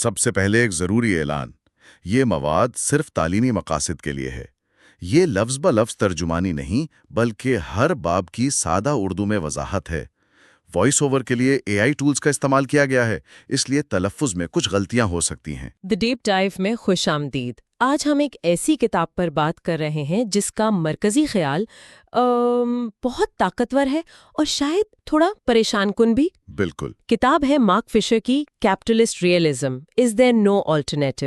سب سے پہلے ایک ضروری اعلان، یہ مواد صرف تعلیمی مقاصد کے لیے ہے۔ یہ لفظ بلفظ ترجمانی نہیں، بلکہ ہر باب کی سادہ اردو میں وضاحت ہے۔ وائس اوور کے لیے اے آئی ٹولز کا استعمال کیا گیا ہے، اس لیے تلفظ میں کچھ غلطیاں ہو سکتی ہیں۔ دی ڈیپ ڈائیو میں خوش آمدید۔ آج ہم ایک ایسی کتاب پر بات کر رہے ہیں جس کا مرکزی خیال بہت طاقتور ہے اور شاید تھوڑا پریشان کن بھی۔ بالکل۔ کتاب ہے مارک فشر کی کیپٹلسٹ ریئلزم، از دیر نو آلٹرنیٹو،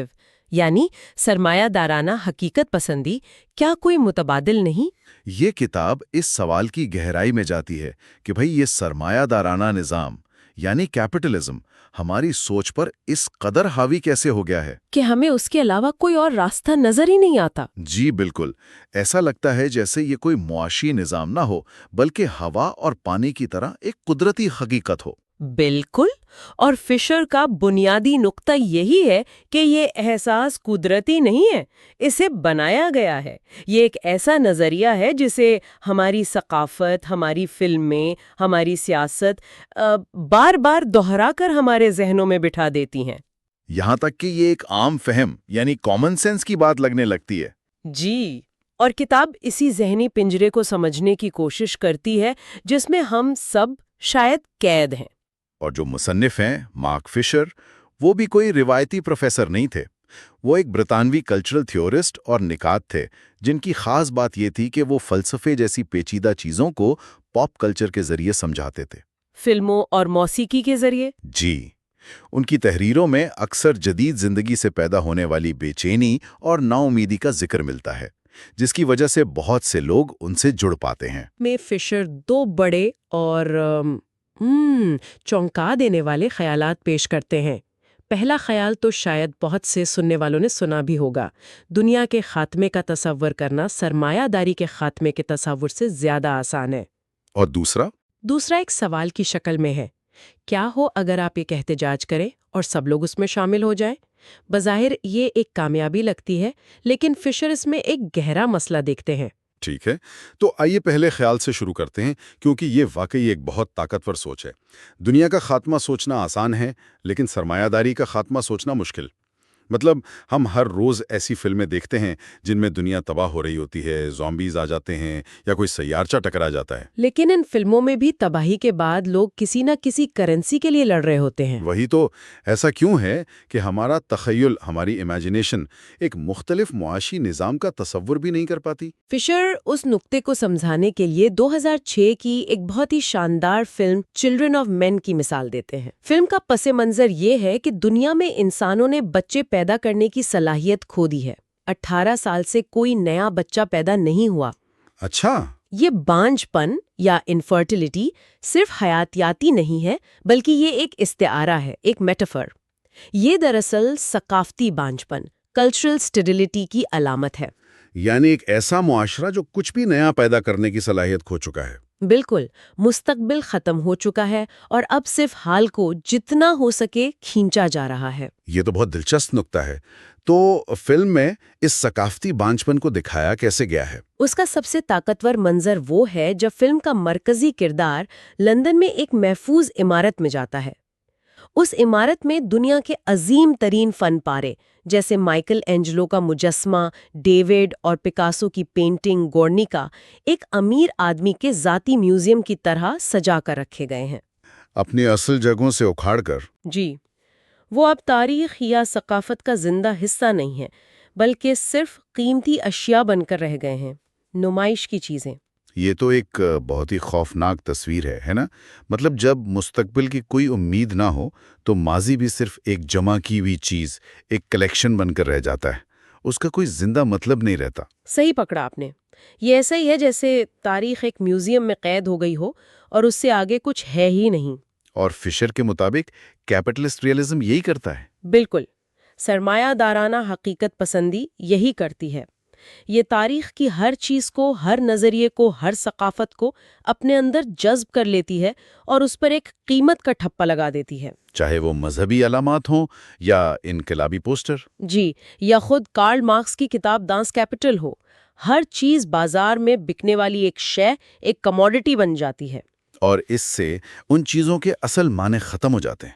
یعنی سرمایہ دارانہ حقیقت پسندی، کیا کوئی متبادل نہیں؟ یہ کتاب اس سوال کی گہرائی میں جاتی ہے کہ بھئی یہ سرمایہ دارانہ نظام یعنی کیپٹلزم ہماری سوچ پر اس قدر حاوی کیسے ہو گیا ہے کہ ہمیں اس کے علاوہ کوئی اور راستہ نظر ہی نہیں آتا۔ جی بالکل، ایسا لگتا ہے جیسے یہ کوئی معاشی نظام نہ ہو بلکہ ہوا اور پانی کی طرح ایک قدرتی حقیقت ہو۔ بالکل، اور فشر کا بنیادی نقطہ یہی ہے کہ یہ احساس قدرتی نہیں ہے، اسے بنایا گیا ہے۔ یہ ایک ایسا نظریہ ہے جسے ہماری ثقافت، ہماری فلمیں، ہماری سیاست بار بار دہرا کر ہمارے ذہنوں میں بٹھا دیتی ہیں۔ یہاں تک کہ یہ ایک عام فہم یعنی کامن سینس کی بات لگنے لگتی ہے۔ جی، اور کتاب اسی ذہنی پنجرے کو سمجھنے کی کوشش کرتی ہے جس میں ہم سب شاید قید ہیں۔ اور جو مصنف ہیں مارک فشر، وہ بھی کوئی روایتی پروفیسر نہیں تھے۔ وہ ایک برطانوی کلچرل تھیورسٹ اور نقاد تھے جن کی خاص بات یہ تھی کہ وہ فلسفے جیسی پیچیدہ چیزوں کو پاپ کلچر کے ذریعے سمجھاتے تھے۔ فلموں اور موسیقی کے ذریعے؟ جی، ان کی تحریروں میں اکثر جدید زندگی سے پیدا ہونے والی بے چینی اور نا امیدی کا ذکر ملتا ہے، جس کی وجہ سے بہت سے لوگ ان سے جڑ پاتے ہیں۔ میں فشر دو بڑے اور چونکا دینے والے خیالات پیش کرتے ہیں۔ پہلا خیال تو شاید بہت سے سننے والوں نے سنا بھی ہوگا، دنیا کے خاتمے کا تصور کرنا سرمایہ داری کے خاتمے کے تصور سے زیادہ آسان ہے۔ اور دوسرا ایک سوال کی شکل میں ہے، کیا ہو اگر آپ ایک احتجاج کریں اور سب لوگ اس میں شامل ہو جائیں؟ بظاہر یہ ایک کامیابی لگتی ہے، لیکن فشر اس میں ایک گہرا مسئلہ دیکھتے ہیں۔ ٹھیک ہے، تو آئیے پہلے خیال سے شروع کرتے ہیں، کیونکہ یہ واقعی ایک بہت طاقتور سوچ ہے۔ دنیا کا خاتمہ سوچنا آسان ہے، لیکن سرمایہ داری کا خاتمہ سوچنا مشکل۔ مطلب ہم ہر روز ایسی فلمیں دیکھتے ہیں جن میں دنیا تباہ ہو رہی ہوتی ہے، زومبیز آ جاتے ہیں یا کوئی سیارچہ ٹکرا جاتا ہے۔ لیکن ان فلموں میں بھی تباہی کے بعد لوگ کسی نہ کسی کرنسی کے لیے لڑ رہے ہوتے ہیں۔ وہی تو، ایسا کیوں ہے کہ ہمارا تخیل، ہماری امیجنیشن ایک مختلف معاشی نظام کا تصور بھی نہیں کر پاتی؟ فشر اس نقطے کو سمجھانے کے لیے 2006 کی ایک بہت ہی شاندار فلم چلڈرن آف مین کی مثال دیتے ہیں۔ فلم کا پس منظر یہ ہے کہ دنیا میں انسانوں نے بچے پیدا کرنے کی صلاحیت کھو دی ہے۔ 18 سال سے کوئی نیا بچہ پیدا نہیں ہوا۔ اچھا، یہ بانجھ پن یا انفرٹیلٹی صرف حیاتیاتی نہیں ہے، بلکہ یہ ایک استعارہ ہے، ایک میٹافر۔ یہ دراصل ثقافتی بانجھ پن، کلچرل اسٹیڈلٹی کی علامت ہے۔ یعنی ایک ایسا معاشرہ جو کچھ بھی نیا پیدا کرنے کی صلاحیت کھو چکا ہے۔ بالکل، مستقبل ختم ہو چکا ہے اور اب صرف حال کو جتنا ہو سکے کھینچا جا رہا ہے۔ یہ تو بہت دلچسپ نکتہ ہے۔ تو فلم میں اس ثقافتی بانجھ پن کو دکھایا کیسے گیا ہے؟ اس کا سب سے طاقتور منظر وہ ہے جب فلم کا مرکزی کردار لندن میں ایک محفوظ عمارت میں جاتا ہے۔ اس عمارت میں دنیا کے عظیم ترین فن پارے جیسے مائیکل اینجلو کا مجسمہ، ڈیوڈ اور پکاسو کی پینٹنگ گورنیکا ایک امیر آدمی کے ذاتی میوزیم کی طرح سجا کر رکھے گئے ہیں، اپنی اصل جگہوں سے اکھاڑ کر۔ جی، وہ اب تاریخ یا ثقافت کا زندہ حصہ نہیں ہے، بلکہ صرف قیمتی اشیاء بن کر رہ گئے ہیں، نمائش کی چیزیں۔ یہ تو ایک بہت ہی خوفناک تصویر ہے نا؟ مطلب جب مستقبل کی کوئی امید نہ ہو تو ماضی بھی صرف ایک جمع کی ہوئی چیز، ایک کلیکشن بن کر رہ جاتا ہے، اس کا کوئی زندہ مطلب نہیں رہتا۔ صحیح پکڑا آپ نے، یہ ایسا ہی ہے جیسے تاریخ ایک میوزیم میں قید ہو گئی ہو اور اس سے آگے کچھ ہے ہی نہیں۔ اور فشر کے مطابق کیپٹلسٹ ریئلزم یہی کرتا ہے۔ بالکل، سرمایہ دارانہ حقیقت پسندی یہی کرتی ہے۔ یہ تاریخ کی ہر چیز کو، ہر نظریے کو، ہر ثقافت کو اپنے اندر جذب کر لیتی ہے اور اس پر ایک قیمت کا ٹھپا لگا دیتی ہے، چاہے وہ مذہبی علامات ہوں یا انقلابی پوسٹر۔ جی، یا خود کارل مارکس کی کتاب دانس کیپٹل ہو۔ ہر چیز بازار میں بکنے والی ایک شے، ایک کموڈٹی بن جاتی ہے۔ اور اس سے ان چیزوں کے اصل معنی ختم ہو جاتے ہیں۔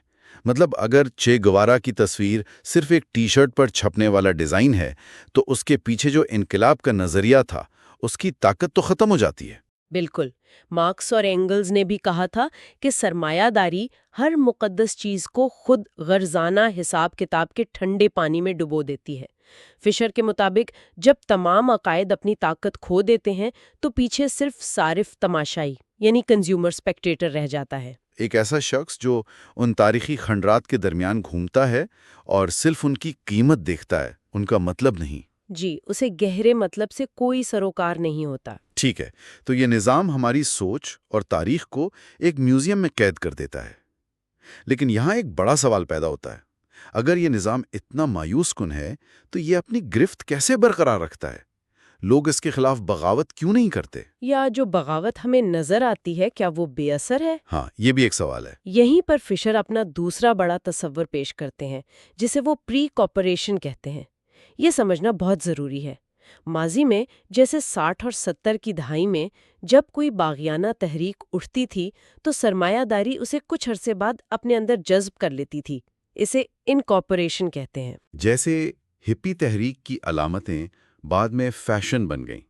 مطلب اگر چے گوارا کی تصویر صرف ایک ٹی شرٹ پر چھپنے والا ڈیزائن ہے تو اس کے پیچھے جو انقلاب کا نظریہ تھا اس کی طاقت تو ختم ہو جاتی ہے۔ بالکل، مارکس اور اینگلز نے بھی کہا تھا کہ سرمایہ داری ہر مقدس چیز کو خود غرضانہ حساب کتاب کے ٹھنڈے پانی میں ڈبو دیتی ہے۔ فشر کے مطابق جب تمام عقائد اپنی طاقت کھو دیتے ہیں تو پیچھے صرف صارف تماشائی یعنی کنزیومر سپیکٹیٹر رہ جاتا ہے۔ ایک ایسا شخص جو ان تاریخی کھنڈرات کے درمیان گھومتا ہے اور صرف ان کی قیمت دیکھتا ہے، ان کا مطلب نہیں۔ جی، اسے گہرے مطلب سے کوئی سروکار نہیں ہوتا۔ ٹھیک ہے، تو یہ نظام ہماری سوچ اور تاریخ کو ایک میوزیم میں قید کر دیتا ہے۔ لیکن یہاں ایک بڑا سوال پیدا ہوتا ہے، اگر یہ نظام اتنا مایوس کن ہے تو یہ اپنی گرفت کیسے برقرار رکھتا ہے؟ لوگ اس کے خلاف بغاوت کیوں نہیں کرتے؟ یا جو بغاوت ہمیں نظر آتی ہے کیا وہ بے اثر ہے؟ ہاں، یہ بھی ایک سوال ہے۔ یہیں پر فشر اپنا دوسرا بڑا تصور پیش کرتے ہیں جسے وہ پری کارپوریشن کہتے ہیں۔ یہ سمجھنا بہت ضروری ہے۔ ماضی میں جیسے 60 اور 70 کی دہائی میں جب کوئی باغیانہ تحریک اٹھتی تھی تو سرمایہ داری اسے کچھ عرصے بعد اپنے اندر جذب کر لیتی تھی۔ اسے انکارپوریشن کہتے ہیں۔ جیسے ہپی تحریک کی علامتیں بعد میں فیشن بن گئیں،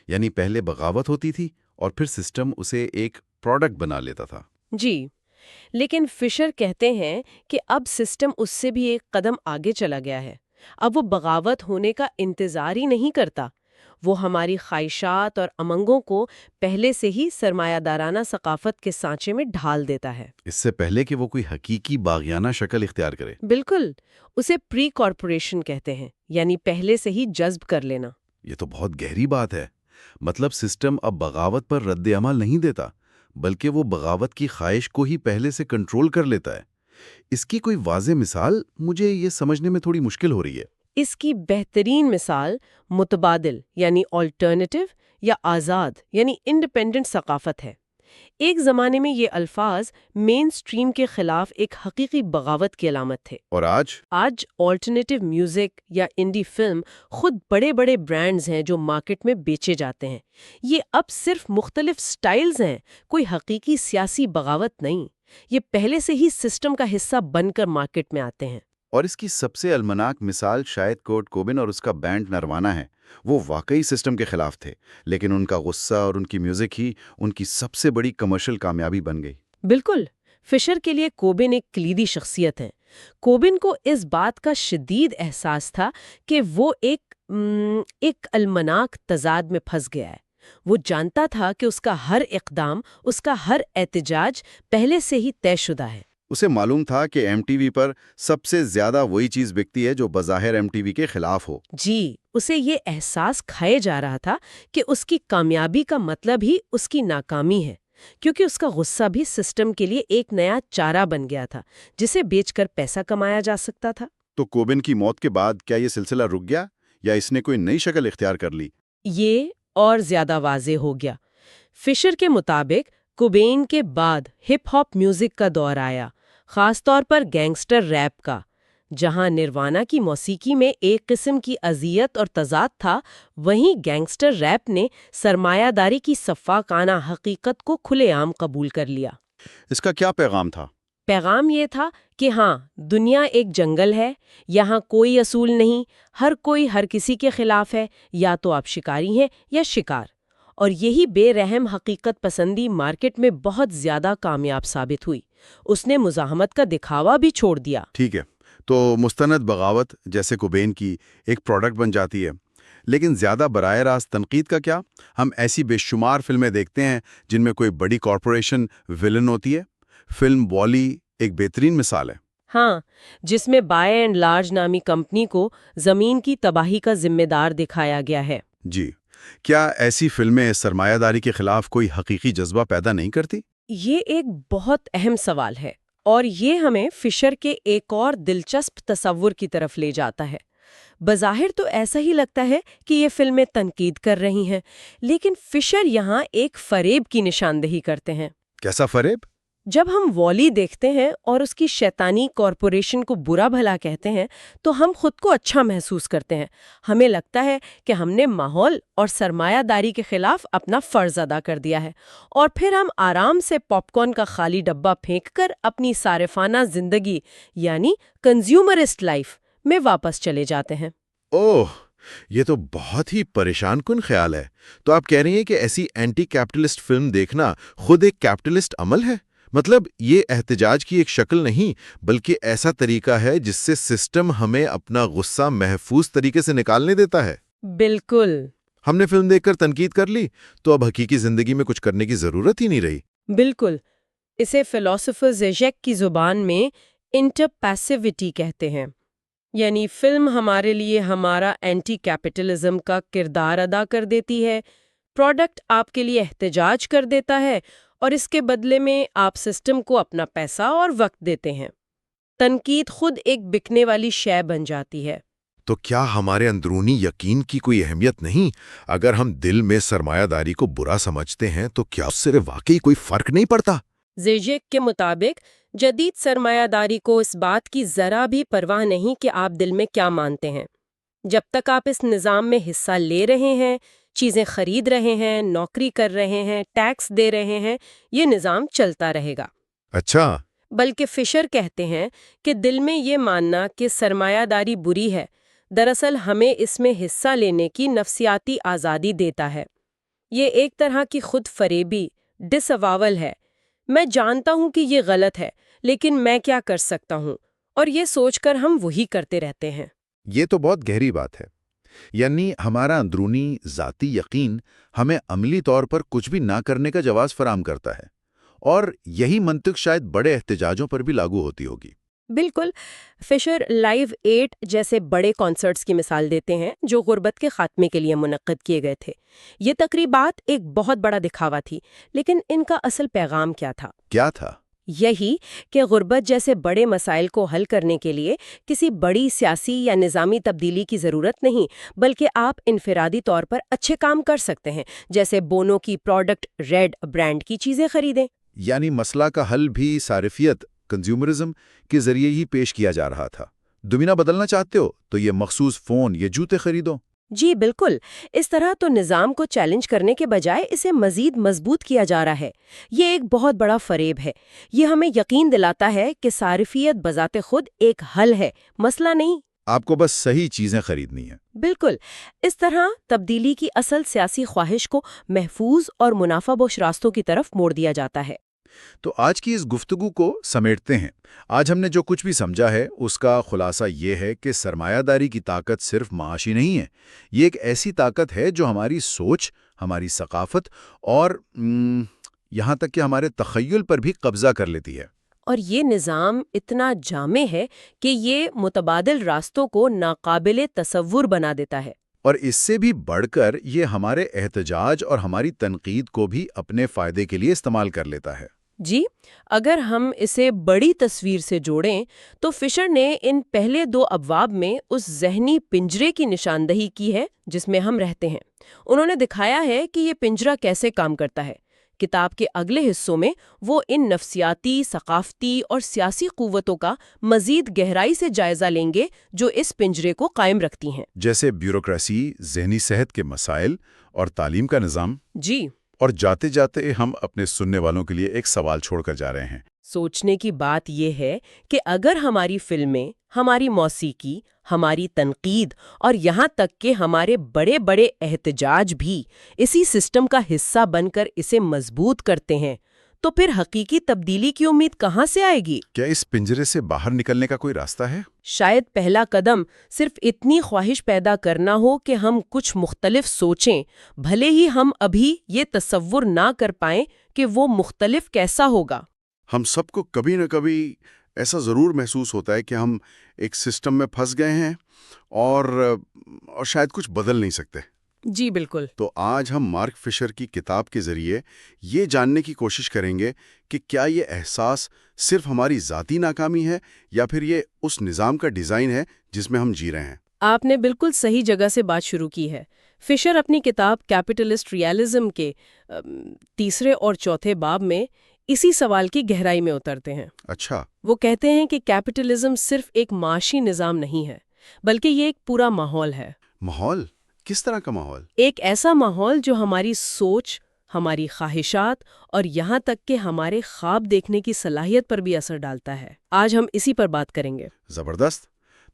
یعنی پہلے بغاوت ہوتی تھی اور پھر سسٹم اسے ایک پروڈکٹ بنا لیتا تھا۔ جی، لیکن فشر کہتے ہیں کہ اب سسٹم اس سے بھی ایک قدم آگے چلا گیا ہے۔ اب وہ بغاوت ہونے کا انتظار ہی نہیں کرتا، وہ ہماری خواہشات اور امنگوں کو پہلے سے ہی سرمایہ دارانہ ثقافت کے سانچے میں ڈھال دیتا ہے۔ اس سے پہلے کہ وہ کوئی حقیقی باغیانہ شکل اختیار کرے۔ بالکل، اسے پری کارپوریشن کہتے ہیں، یعنی پہلے سے ہی جذب کر لینا۔ یہ تو بہت گہری بات ہے۔ مطلب سسٹم اب بغاوت پر رد عمل نہیں دیتا، بلکہ وہ بغاوت کی خواہش کو ہی پہلے سے کنٹرول کر لیتا ہے۔ اس کی کوئی واضح مثال مجھے یہ سمجھنے میں تھوڑی مشکل ہو رہی ہے۔ اس کی بہترین مثال متبادل یعنی آلٹرنیٹیو یا آزاد یعنی انڈیپینڈنٹ ثقافت ہے۔ ایک زمانے میں یہ الفاظ مین سٹریم کے خلاف ایک حقیقی بغاوت کی علامت تھے۔ اور آج آلٹرنیٹیو میوزک یا انڈی فلم خود بڑے بڑے برانڈز ہیں جو مارکیٹ میں بیچے جاتے ہیں۔ یہ اب صرف مختلف سٹائلز ہیں، کوئی حقیقی سیاسی بغاوت نہیں۔ یہ پہلے سے ہی سسٹم کا حصہ بن کر مارکیٹ میں آتے ہیں۔ اور اس کی سب سے المناک مثال شاید کورٹ کوبن اور اس کا بینڈ نروانا ہے۔ وہ واقعی سسٹم کے خلاف تھے، لیکن ان کا غصہ اور ان کی میوزک ہی ان کی سب سے بڑی کمرشل کامیابی بن گئی۔ بالکل، فشر کے لیے کوبن ایک کلیدی شخصیت ہے۔ کوبن کو اس بات کا شدید احساس تھا کہ وہ ایک المناک تضاد میں پھنس گیا ہے۔ وہ جانتا تھا کہ اس کا ہر اقدام، اس کا ہر احتجاج پہلے سے ہی طے شدہ ہے۔ اسے معلوم تھا کہ ایم ٹی وی پر سب سے زیادہ وہی چیز بکتی ہے جو بظاہر ایم ٹی وی کے خلاف ہو۔ جی، اسے یہ احساس کھائے جا رہا تھا کہ اس کی کامیابی کا مطلب ہی اس کی ناکامی ہے، کیونکہ اس کا غصہ بھی سسٹم کے لیے ایک نیا چارہ بن گیا تھا جسے بیچ کر پیسہ کمایا جا سکتا تھا۔ تو کوبن کی موت کے بعد کیا یہ سلسلہ رک گیا یا اس نے کوئی نئی شکل اختیار کر لی؟ یہ اور زیادہ واضح ہو گیا۔ فشر کے مطابق کوبین کے بعد ہپ ہاپ میوزک کا دور آیا، خاص طور پر گینگسٹر ریپ کا۔ جہاں نروانا کی موسیقی میں ایک قسم کی اذیت اور تضاد تھا، وہیں گینگسٹر ریپ نے سرمایہ داری کی سفاکانہ حقیقت کو کھلے عام قبول کر لیا۔ اس کا کیا پیغام تھا؟ پیغام یہ تھا کہ ہاں، دنیا ایک جنگل ہے، یہاں کوئی اصول نہیں، ہر کوئی ہر کسی کے خلاف ہے، یا تو آپ شکاری ہیں یا شکار۔ اور یہی بے رحم حقیقت پسندی مارکیٹ میں بہت زیادہ کامیاب ثابت ہوئی۔ اس نے مزاحمت کا دکھاوا بھی چھوڑ دیا۔ ٹھیک ہے، تو مستند بغاوت جیسے کوبین کی ایک پروڈکٹ بن جاتی ہے، لیکن زیادہ براہ راست تنقید کا کیا؟ ہم ایسی بے شمار فلمیں دیکھتے ہیں جن میں کوئی بڑی کارپوریشن ویلن ہوتی ہے۔ فلم والی ایک بہترین مثال ہے۔ ہاں، جس میں بائے اینڈ لارج نامی کمپنی کو زمین کی تباہی کا ذمہ دار دکھایا گیا ہے۔ جی، کیا ایسی فلمیں سرمایہ داری کے خلاف کوئی حقیقی جذبہ پیدا نہیں کرتی؟ یہ ایک بہت اہم سوال ہے، اور یہ ہمیں فشر کے ایک اور دلچسپ تصور کی طرف لے جاتا ہے۔ بظاہر تو ایسا ہی لگتا ہے کہ یہ فلمیں تنقید کر رہی ہیں، لیکن فشر یہاں ایک فریب کی نشاندہی کرتے ہیں۔ کیسا فریب؟ جب ہم والی دیکھتے ہیں اور اس کی شیطانی کارپوریشن کو برا بھلا کہتے ہیں تو ہم خود کو اچھا محسوس کرتے ہیں. ہمیں لگتا ہے کہ ہم نے ماحول اور سرمایہ داری کے خلاف اپنا فرض ادا کر دیا ہے، اور پھر ہم آرام سے پاپ کارن کا خالی ڈبہ پھینک کر اپنی صارفانہ زندگی یعنی کنزیومرسٹ لائف میں واپس چلے جاتے ہیں. اوہ، یہ تو بہت ہی پریشان کن خیال ہے. تو آپ کہہ رہی ہیں کہ ایسی اینٹی کیپٹلسٹ فلم دیکھنا خود ایک کیپٹلسٹ عمل ہے؟ مطلب یہ احتجاج کی ایک شکل نہیں بلکہ ایسا طریقہ ہے جس سے سسٹم ہمیں اپنا غصہ محفوظ طریقے سے نکالنے دیتا ہے. بالکل ہم نے فلم دیکھ کر تنقید کر لی تو اب حقیقی زندگی میں کچھ کرنے کی ضرورت ہی نہیں رہی. بالکل. اسے فلاسفر زیزیک کی زبان میں انٹرپیسیوٹی کہتے ہیں. یعنی فلم ہمارے لیے ہمارا اینٹی کیپٹلزم کا کردار ادا کر دیتی ہے، پروڈکٹ آپ کے لیے احتجاج کر دیتا ہے، اور اس کے بدلے میں آپ سسٹم کو اپنا پیسہ اور وقت دیتے ہیں. تنقید خود ایک بکنے والی شے بن جاتی ہے. تو کیا ہمارے اندرونی یقین کی کوئی اہمیت نہیں؟ اگر ہم دل میں سرمایہ داری کو برا سمجھتے ہیں تو کیا اس سے واقعی کوئی فرق نہیں پڑتا؟ زیزیک کے مطابق جدید سرمایہ داری کو اس بات کی ذرا بھی پرواہ نہیں کہ آپ دل میں کیا مانتے ہیں. جب تک آپ اس نظام میں حصہ لے رہے ہیں، چیزیں خرید رہے ہیں، نوکری کر رہے ہیں، ٹیکس دے رہے ہیں، یہ نظام چلتا رہے گا. اچھا. بلکہ فشر کہتے ہیں کہ دل میں یہ ماننا کہ سرمایہ داری بری ہے دراصل ہمیں اس میں حصہ لینے کی نفسیاتی آزادی دیتا ہے. یہ ایک طرح کی خود فریبی، ڈس اواول ہے. میں جانتا ہوں کہ یہ غلط ہے، لیکن میں کیا کر سکتا ہوں، اور یہ سوچ کر ہم وہی کرتے رہتے ہیں. یہ تو بہت گہری بات ہے. یعنی ہمارا اندرونی ذاتی یقین ہمیں عملی طور پر کچھ بھی نہ کرنے کا جواز فراہم کرتا ہے، اور یہی منطق شاید بڑے احتجاجوں پر بھی لاگو ہوتی ہوگی. بالکل. فشر لائیو 8 جیسے بڑے کانسرٹس کی مثال دیتے ہیں جو غربت کے خاتمے کے لیے منعقد کیے گئے تھے. یہ تقریبات ایک بہت بڑا دکھاوا تھی، لیکن ان کا اصل پیغام کیا تھا؟ کیا تھا؟ یہی کہ غربت جیسے بڑے مسائل کو حل کرنے کے لیے کسی بڑی سیاسی یا نظامی تبدیلی کی ضرورت نہیں، بلکہ آپ انفرادی طور پر اچھے کام کر سکتے ہیں، جیسے بونو کی پروڈکٹ ریڈ برانڈ کی چیزیں خریدیں. یعنی مسئلہ کا حل بھی صارفیت، کنزیومرزم کے ذریعے ہی پیش کیا جا رہا تھا. دنیا بدلنا چاہتے ہو تو یہ مخصوص فون، یہ جوتے خریدو. جی بالکل. اس طرح تو نظام کو چیلنج کرنے کے بجائے اسے مزید مضبوط کیا جا رہا ہے. یہ ایک بہت بڑا فریب ہے. یہ ہمیں یقین دلاتا ہے کہ صارفیت بذات خود ایک حل ہے، مسئلہ نہیں. آپ کو بس صحیح چیزیں خریدنی ہیں. بالکل. اس طرح تبدیلی کی اصل سیاسی خواہش کو محفوظ اور منافع بخش راستوں کی طرف موڑ دیا جاتا ہے. تو آج کی اس گفتگو کو سمیٹتے ہیں. آج ہم نے جو کچھ بھی سمجھا ہے اس کا خلاصہ یہ ہے کہ سرمایہ داری کی طاقت صرف معاشی نہیں ہے. یہ ایک ایسی طاقت ہے جو ہماری سوچ، ہماری ثقافت اور یہاں تک کہ ہمارے تخیل پر بھی قبضہ کر لیتی ہے. اور یہ نظام اتنا جامع ہے کہ یہ متبادل راستوں کو ناقابل تصور بنا دیتا ہے. اور اس سے بھی بڑھ کر یہ ہمارے احتجاج اور ہماری تنقید کو بھی اپنے فائدے کے لیے استعمال کر لیتا ہے. جی، اگر ہم اسے بڑی تصویر سے جوڑیں تو فشر نے ان پہلے 2 ابواب میں اس ذہنی پنجرے کی نشاندہی کی ہے جس میں ہم رہتے ہیں. انہوں نے دکھایا ہے کہ یہ پنجرہ کیسے کام کرتا ہے. کتاب کے اگلے حصوں میں وہ ان نفسیاتی، ثقافتی اور سیاسی قوتوں کا مزید گہرائی سے جائزہ لیں گے جو اس پنجرے کو قائم رکھتی ہیں، جیسے بیوروکریسی، ذہنی صحت کے مسائل اور تعلیم کا نظام. جی. اور جاتے جاتے ہم اپنے سننے والوں کے لیے ایک سوال چھوڑ کر جا رہے ہیں. سوچنے کی بات یہ ہے کہ اگر ہماری فلمیں، ہماری موسیقی، ہماری تنقید اور یہاں تک کہ ہمارے بڑے بڑے احتجاج بھی اسی سسٹم کا حصہ بن کر اسے مضبوط کرتے ہیں، تو پھر حقیقی تبدیلی کی امید کہاں سے آئے گی؟ کیا اس پنجرے سے باہر نکلنے کا کوئی راستہ ہے؟ شاید پہلا قدم صرف اتنی خواہش پیدا کرنا ہو کہ ہم کچھ مختلف سوچیں، بھلے ہی ہم ابھی یہ تصور نہ کر پائیں کہ وہ مختلف کیسا ہوگا. ہم سب کو کبھی نہ کبھی ایسا ضرور محسوس ہوتا ہے کہ ہم ایک سسٹم میں پھنس گئے ہیں اور شاید کچھ بدل نہیں سکتے. جی بالکل. تو آج ہم مارک فشر کی کتاب کے ذریعے یہ جاننے کی کوشش کریں گے کہ کیا یہ احساس صرف ہماری ذاتی ناکامی ہے یا پھر یہ اس نظام کا ڈیزائن ہے جس میں ہم جی رہے ہیں. آپ نے بالکل صحیح جگہ سے بات شروع کی ہے. فشر اپنی کتاب کیپٹلسٹ ریالزم کے 3 اور 4 باب میں اسی سوال کی گہرائی میں اترتے ہیں۔ اچھا، وہ کہتے ہیں کہ کیپٹلزم صرف ایک معاشی نظام نہیں ہے، بلکہ یہ ایک پورا ماحول ہے۔ ماحول؟ کس طرح کا ماحول؟ ایک ایسا ماحول جو ہماری سوچ، ہماری خواہشات اور یہاں تک کہ ہمارے خواب دیکھنے کی صلاحیت پر بھی اثر ڈالتا ہے۔ آج ہم اسی پر بات کریں گے۔ زبردست۔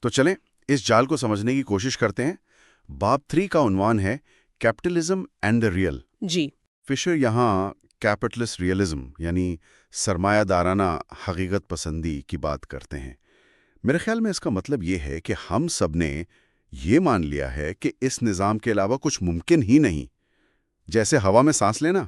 تو چلیں اس جال کو سمجھنے کی کوشش کرتے ہیں۔ باب 3 کا عنوان ہے کیپٹلزم اینڈ دی ریئل۔ جی، فشر یہاں کیپٹلسٹ ریئلزم یعنی سرمایہ دارانہ حقیقت پسندی کی بات کرتے ہیں۔ میرے خیال میں اس کا مطلب یہ ہے کہ ہم سب نے یہ مان لیا ہے کہ اس نظام کے علاوہ کچھ ممکن ہی نہیں۔ جیسے ہوا میں سانس لینا،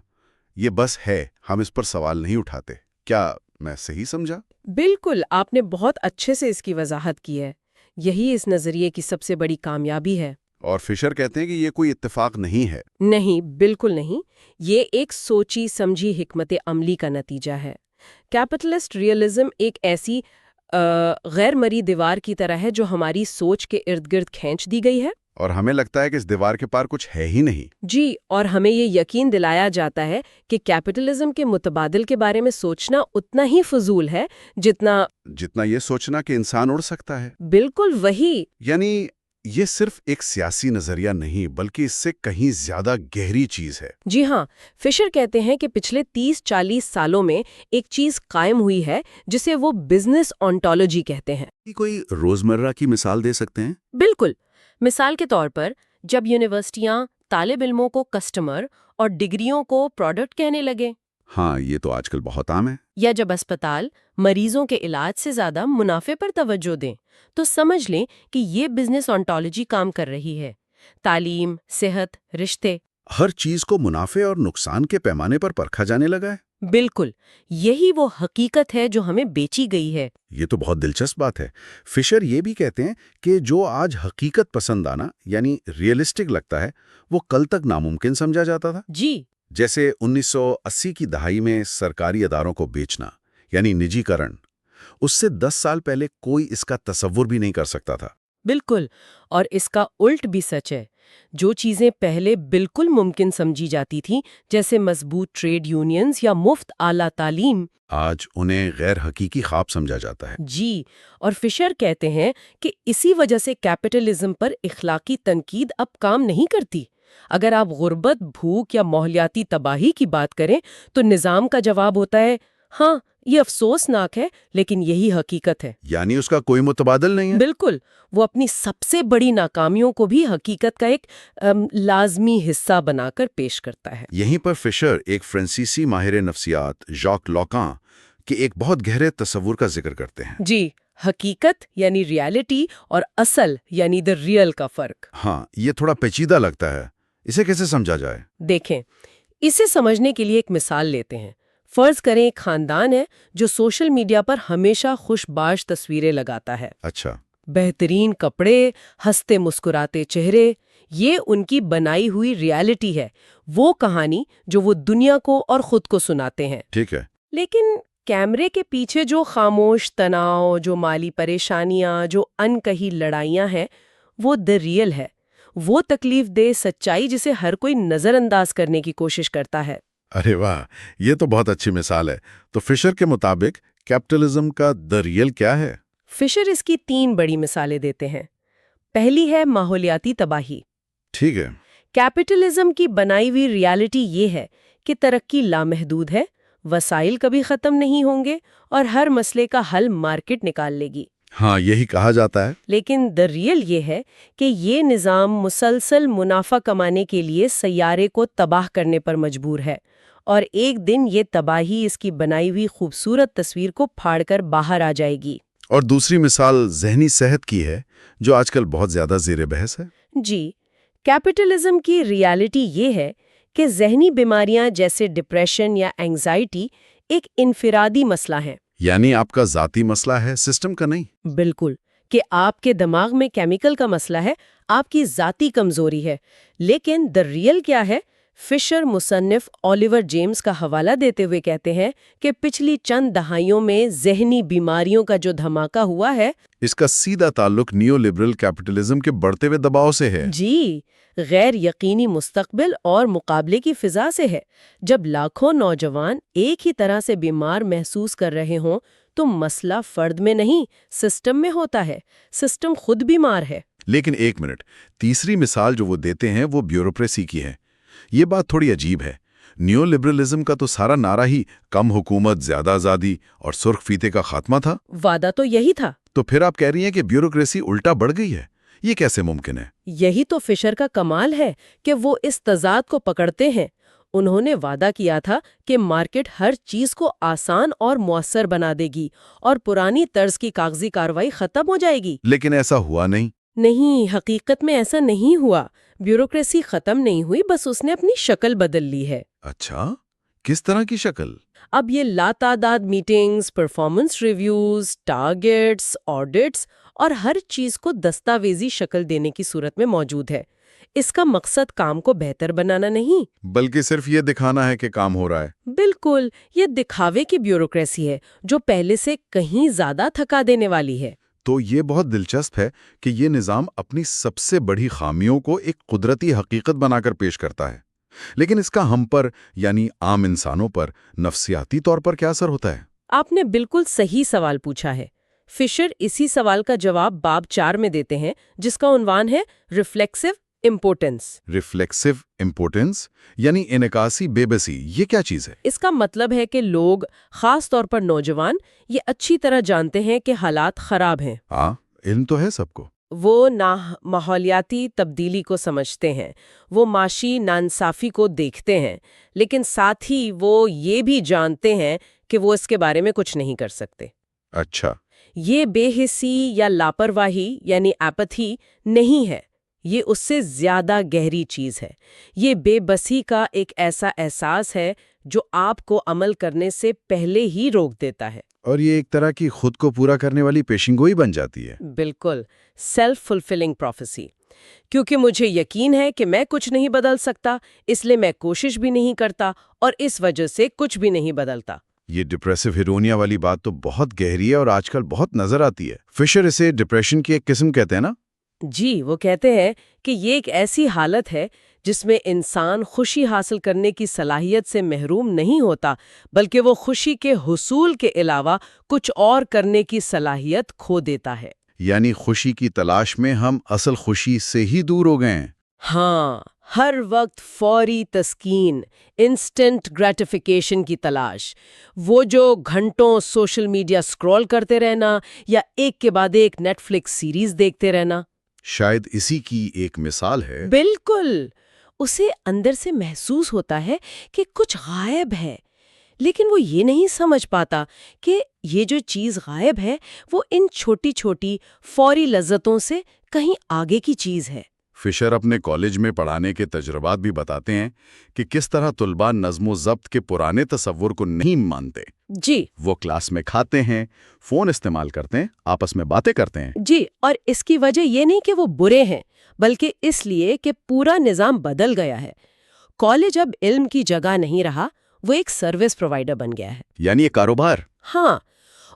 یہ بس ہے، ہم اس پر سوال نہیں اٹھاتے۔ کیا میں صحیح سمجھا؟ بالکل، آپ نے بہت اچھے سے اس کی وضاحت کی ہے۔ یہی اس نظریے کی سب سے بڑی کامیابی ہے۔ اور فشر کہتے ہیں کہ یہ کوئی اتفاق نہیں ہے۔ نہیں، بالکل نہیں، یہ ایک سوچی سمجھی حکمت عملی کا نتیجہ ہے۔ کیپٹلسٹ ریئلزم ایک ایسی غیر مرئی دیوار کی طرح ہے جو ہماری سوچ کے ارد گرد کھینچ دی گئی ہے۔ اور ہمیں لگتا ہے کہ اس دیوار کے پار کچھ ہے ہی نہیں۔ جی، اور ہمیں یہ یقین دلایا جاتا ہے کہ کیپٹلزم کے متبادل کے بارے میں سوچنا اتنا ہی فضول ہے جتنا یہ سوچنا کہ انسان اڑ سکتا ہے۔ بالکل وہی۔ یعنی یہ صرف ایک سیاسی نظریہ نہیں بلکہ اس سے کہیں زیادہ گہری چیز ہے۔ جی ہاں، فشر کہتے ہیں کہ پچھلے 30-40 سالوں میں ایک چیز قائم ہوئی ہے جسے وہ بزنس آنٹولوجی کہتے ہیں۔ کوئی روزمرہ کی مثال دے سکتے ہیں؟ بالکل، مثال کے طور پر جب یونیورسٹیاں طالب علموں کو کسٹمر اور ڈگریوں کو پروڈکٹ کہنے لگے، ہاں، یہ تو آج کل بہت عام ہے۔ یا جب اسپتال مریضوں کے علاج سے زیادہ منافع پر توجہ دیں، تو سمجھ لیں کہ یہ بزنس آنٹولوجی کام کر رہی ہے۔ تعلیم، صحت، رشتے، ہر چیز کو منافع اور نقصان کے پیمانے پر پرکھا جانے لگا ہے۔ بالکل یہی وہ حقیقت ہے جو ہمیں بیچی گئی ہے۔ یہ تو بہت دلچسپ بات ہے۔ فشر یہ بھی کہتے ہیں کہ جو آج حقیقت پسند آنا یعنی ریئلسٹک لگتا ہے وہ کل تک ناممکن سمجھا جاتا تھا۔ جی، جیسے 1980 کی دہائی میں سرکاری اداروں کو بیچنا یعنی نجی کرن، اس سے 10 سال پہلے کوئی اس کا تصور بھی نہیں کر سکتا تھا۔ بالکل، اور اس کا الٹ بھی سچ ہے۔ جو چیزیں پہلے بالکل ممکن سمجھی جاتی تھیں، جیسے مضبوط ٹریڈ یونینز یا مفت اعلیٰ تعلیم، آج انہیں غیر حقیقی خواب سمجھا جاتا ہے۔ جی، اور فشر کہتے ہیں کہ اسی وجہ سے کیپٹلزم پر اخلاقی تنقید اب کام نہیں کرتی۔ اگر آپ غربت، بھوک یا ماحولیاتی تباہی کی بات کریں تو نظام کا جواب ہوتا ہے، ہاں یہ افسوسناک ہے لیکن یہی حقیقت ہے۔ یعنی اس کا کوئی متبادل نہیں ہے۔ بالکل، وہ اپنی سب سے بڑی ناکامیوں کو بھی حقیقت کا ایک لازمی حصہ بنا کر پیش کرتا ہے۔ یہیں پر فشر ایک فرانسیسی ماہر نفسیات ژاک لاکان کے ایک بہت گہرے تصور کا ذکر کرتے ہیں۔ جی، حقیقت یعنی ریالٹی اور اصل یعنی دا ریئل کا فرق۔ ہاں، یہ تھوڑا پیچیدہ لگتا ہے، اسے کیسے سمجھا جائے؟ دیکھیں، اسے سمجھنے کے لیے ایک مثال لیتے ہیں۔ فرض کریں ایک خاندان ہے جو سوشل میڈیا پر ہمیشہ خوش باش تصویریں لگاتا ہے۔ اچھا، بہترین کپڑے، ہنستے مسکراتے چہرے، یہ ان کی بنائی ہوئی ریالٹی ہے، وہ کہانی جو وہ دنیا کو اور خود کو سناتے ہیں۔ ٹھیک ہے۔ لیکن کیمرے کے پیچھے جو خاموش تناؤ، جو مالی پریشانیاں، جو انکہی لڑائیاں ہیں، وہ دی ریئل ہے، وہ تکلیف دہ سچائی جسے ہر کوئی نظر انداز کرنے کی کوشش کرتا ہے۔ ارے واہ، یہ تو بہت اچھی مثال ہے۔ تو فشر کے مطابق کیپٹلزم کا دی ریئل کیا ہے؟ فشر اس کی 3 بڑی مثالیں دیتے ہیں۔ پہلی ہے ماحولیاتی تباہی۔ ٹھیک ہے۔ کیپٹلزم کی بنائی ہوئی ریالٹی یہ ہے کہ ترقی لامحدود ہے، وسائل کبھی ختم نہیں ہوں گے اور ہر مسئلے کا حل مارکیٹ نکال لے گی۔ ہاں، یہی کہا جاتا ہے۔ لیکن دی ریئل یہ ہے کہ یہ نظام مسلسل منافع کمانے کے لیے سیارے کو تباہ کرنے پر مجبور ہے، اور ایک دن یہ تباہی اس کی بنائی ہوئی خوبصورت تصویر کو پھاڑ کر باہر آ جائے گی۔ اور دوسری مثال ذہنی صحت کی ہے جو آج کل بہت زیادہ زیر بحث ہے۔ جی، کیپٹلزم کی ریالٹی یہ ہے کہ ذہنی بیماریاں جیسے ڈپریشن یا اینگزائٹی ایک انفرادی مسئلہ ہیں۔ یعنی آپ کا ذاتی مسئلہ ہے، سسٹم کا نہیں۔ بالکل، کہ آپ کے دماغ میں کیمیکل کا مسئلہ ہے، آپ کی ذاتی کمزوری ہے۔ لیکن دی ریئل کیا ہے؟ فشر مصنف اولیور جیمز کا حوالہ دیتے ہوئے کہتے ہیں کہ پچھلی چند دہائیوں میں ذہنی بیماریوں کا جو دھماکہ ہوا ہے، اس کا سیدھا تعلق نیو لبرل کیپٹلزم کے بڑھتے ہوئے دباؤ سے ہے۔ جی، غیر یقینی مستقبل اور مقابلے کی فضا سے ہے۔ جب لاکھوں نوجوان ایک ہی طرح سے بیمار محسوس کر رہے ہوں تو مسئلہ فرد میں نہیں، سسٹم میں ہوتا ہے۔ سسٹم خود بیمار ہے۔ لیکن ایک منٹ، تیسری مثال جو وہ دیتے ہیں وہ بیوروکریسی کی ہے۔ یہ بات تھوڑی عجیب ہے۔ نیو لبرلزم کا تو سارا نعرہ ہی کم حکومت، زیادہ آزادی اور سرخ فیتے کا خاتمہ تھا۔ وعدہ تو یہی تھا۔ تو پھر آپ کہہ رہی ہیں کہ بیوروکریسی الٹا بڑھ گئی ہے؟ یہ کیسے ممکن ہے؟ یہی تو فشر کا کمال ہے کہ وہ اس تضاد کو پکڑتے ہیں۔ انہوں نے وعدہ کیا تھا کہ مارکیٹ ہر چیز کو آسان اور مؤثر بنا دے گی اور پرانی طرز کی کاغذی کارروائی ختم ہو جائے گی۔ لیکن ایسا ہوا نہیں۔ نہیں، حقیقت میں ایسا نہیں ہوا۔ بیوروکریسی ختم نہیں ہوئی، بس اس نے اپنی شکل بدل لی ہے۔ اچھا، کس طرح کی شکل؟ اب یہ لاتعداد meetings, performance reviews, targets, audits اور ہر چیز کو دستاویزی شکل دینے کی صورت میں موجود ہے۔ اس کا مقصد کام کو بہتر بنانا نہیں، بلکہ صرف یہ دکھانا ہے کہ کام ہو رہا ہے۔ بالکل، یہ دکھاوے کی بیوروکریسی ہے جو پہلے سے کہیں زیادہ تھکا دینے والی ہے۔ تو یہ بہت دلچسپ ہے کہ یہ نظام اپنی سب سے بڑی خامیوں کو ایک قدرتی حقیقت بنا کر پیش کرتا ہے، لیکن اس کا ہم پر یعنی عام انسانوں پر نفسیاتی طور پر کیا اثر ہوتا ہے؟ آپ نے بالکل صحیح سوال پوچھا ہے۔ فشر اسی سوال کا جواب باب 4 میں دیتے ہیں، جس کا عنوان ہے ریفلیکسو امپوٹنس۔ ریفلیکسو امپوٹنس یعنی انعکاسی بے بسی، یہ کیا چیز ہے؟ اس کا مطلب ہے کہ لوگ، خاص طور پر نوجوان، یہ اچھی طرح جانتے ہیں کہ حالات خراب ہیں۔ ہاں، علم تو ہے سب کو۔ وہ ماحولیاتی تبدیلی کو سمجھتے ہیں، وہ معاشی ناانصافی کو دیکھتے ہیں، لیکن ساتھ ہی وہ یہ بھی جانتے ہیں کہ وہ اس کے بارے میں کچھ نہیں کر سکتے۔ اچھا، یہ بے حسی یا لاپرواہی یعنی ایپتھی نہیں ہے، یہ اس سے زیادہ گہری چیز ہے۔ یہ بے بسی کا ایک ایسا احساس ہے جو آپ کو عمل کرنے سے پہلے ہی روک دیتا ہے۔ اور یہ ایک طرح کی خود کو پورا کرنے والی پیشنگوئی بن جاتی ہے۔ بالکل، سیلف فلفلنگ پروفیسی۔ کیونکہ مجھے یقین ہے کہ میں کچھ نہیں بدل سکتا، اس لیے میں کوشش بھی نہیں کرتا اور اس وجہ سے کچھ بھی نہیں بدلتا۔ یہ ڈپریسو ہیرونیا والی بات تو بہت گہری ہے اور آج کل بہت نظر آتی ہے۔ فشر اسے ڈپریشن کی ایک قسم کہتے ہیں نا؟ جی، وہ کہتے ہیں کہ یہ ایک ایسی حالت ہے جس میں انسان خوشی حاصل کرنے کی صلاحیت سے محروم نہیں ہوتا، بلکہ وہ خوشی کے حصول کے علاوہ کچھ اور کرنے کی صلاحیت کھو دیتا ہے۔ یعنی خوشی کی تلاش میں ہم اصل خوشی سے ہی دور ہو گئے ہیں۔ ہاں، ہر وقت فوری تسکین، انسٹنٹ گریٹیفیکیشن کی تلاش، وہ جو گھنٹوں سوشل میڈیا سکرول کرتے رہنا یا ایک کے بعد ایک نیٹ فلکس سیریز دیکھتے رہنا، شاید اسی کی ایک مثال ہے۔ بالکل، اسے اندر سے محسوس ہوتا ہے کہ کچھ غائب ہے، لیکن وہ یہ نہیں سمجھ پاتا کہ یہ جو چیز غائب ہے وہ ان چھوٹی چھوٹی فوری لذتوں سے کہیں آگے کی چیز ہے۔ فشر اپنے کالج میں پڑھانے کے تجربات بھی بتاتے ہیں کہ کس طرح طلباء نظم و ضبط کے پرانے تصور کو نہیں مانتے۔ جی، وہ کلاس میں کھاتے ہیں، فون استعمال کرتے ہیں، آپس میں باتیں کرتے ہیں۔ جی، اور اس کی وجہ یہ نہیں کہ وہ برے ہیں، بلکہ اس لیے کہ پورا نظام بدل گیا ہے۔ کالج اب علم کی جگہ نہیں رہا، وہ ایک سروس پرووائڈر بن گیا ہے۔ یعنی یہ کاروبار۔ ہاں،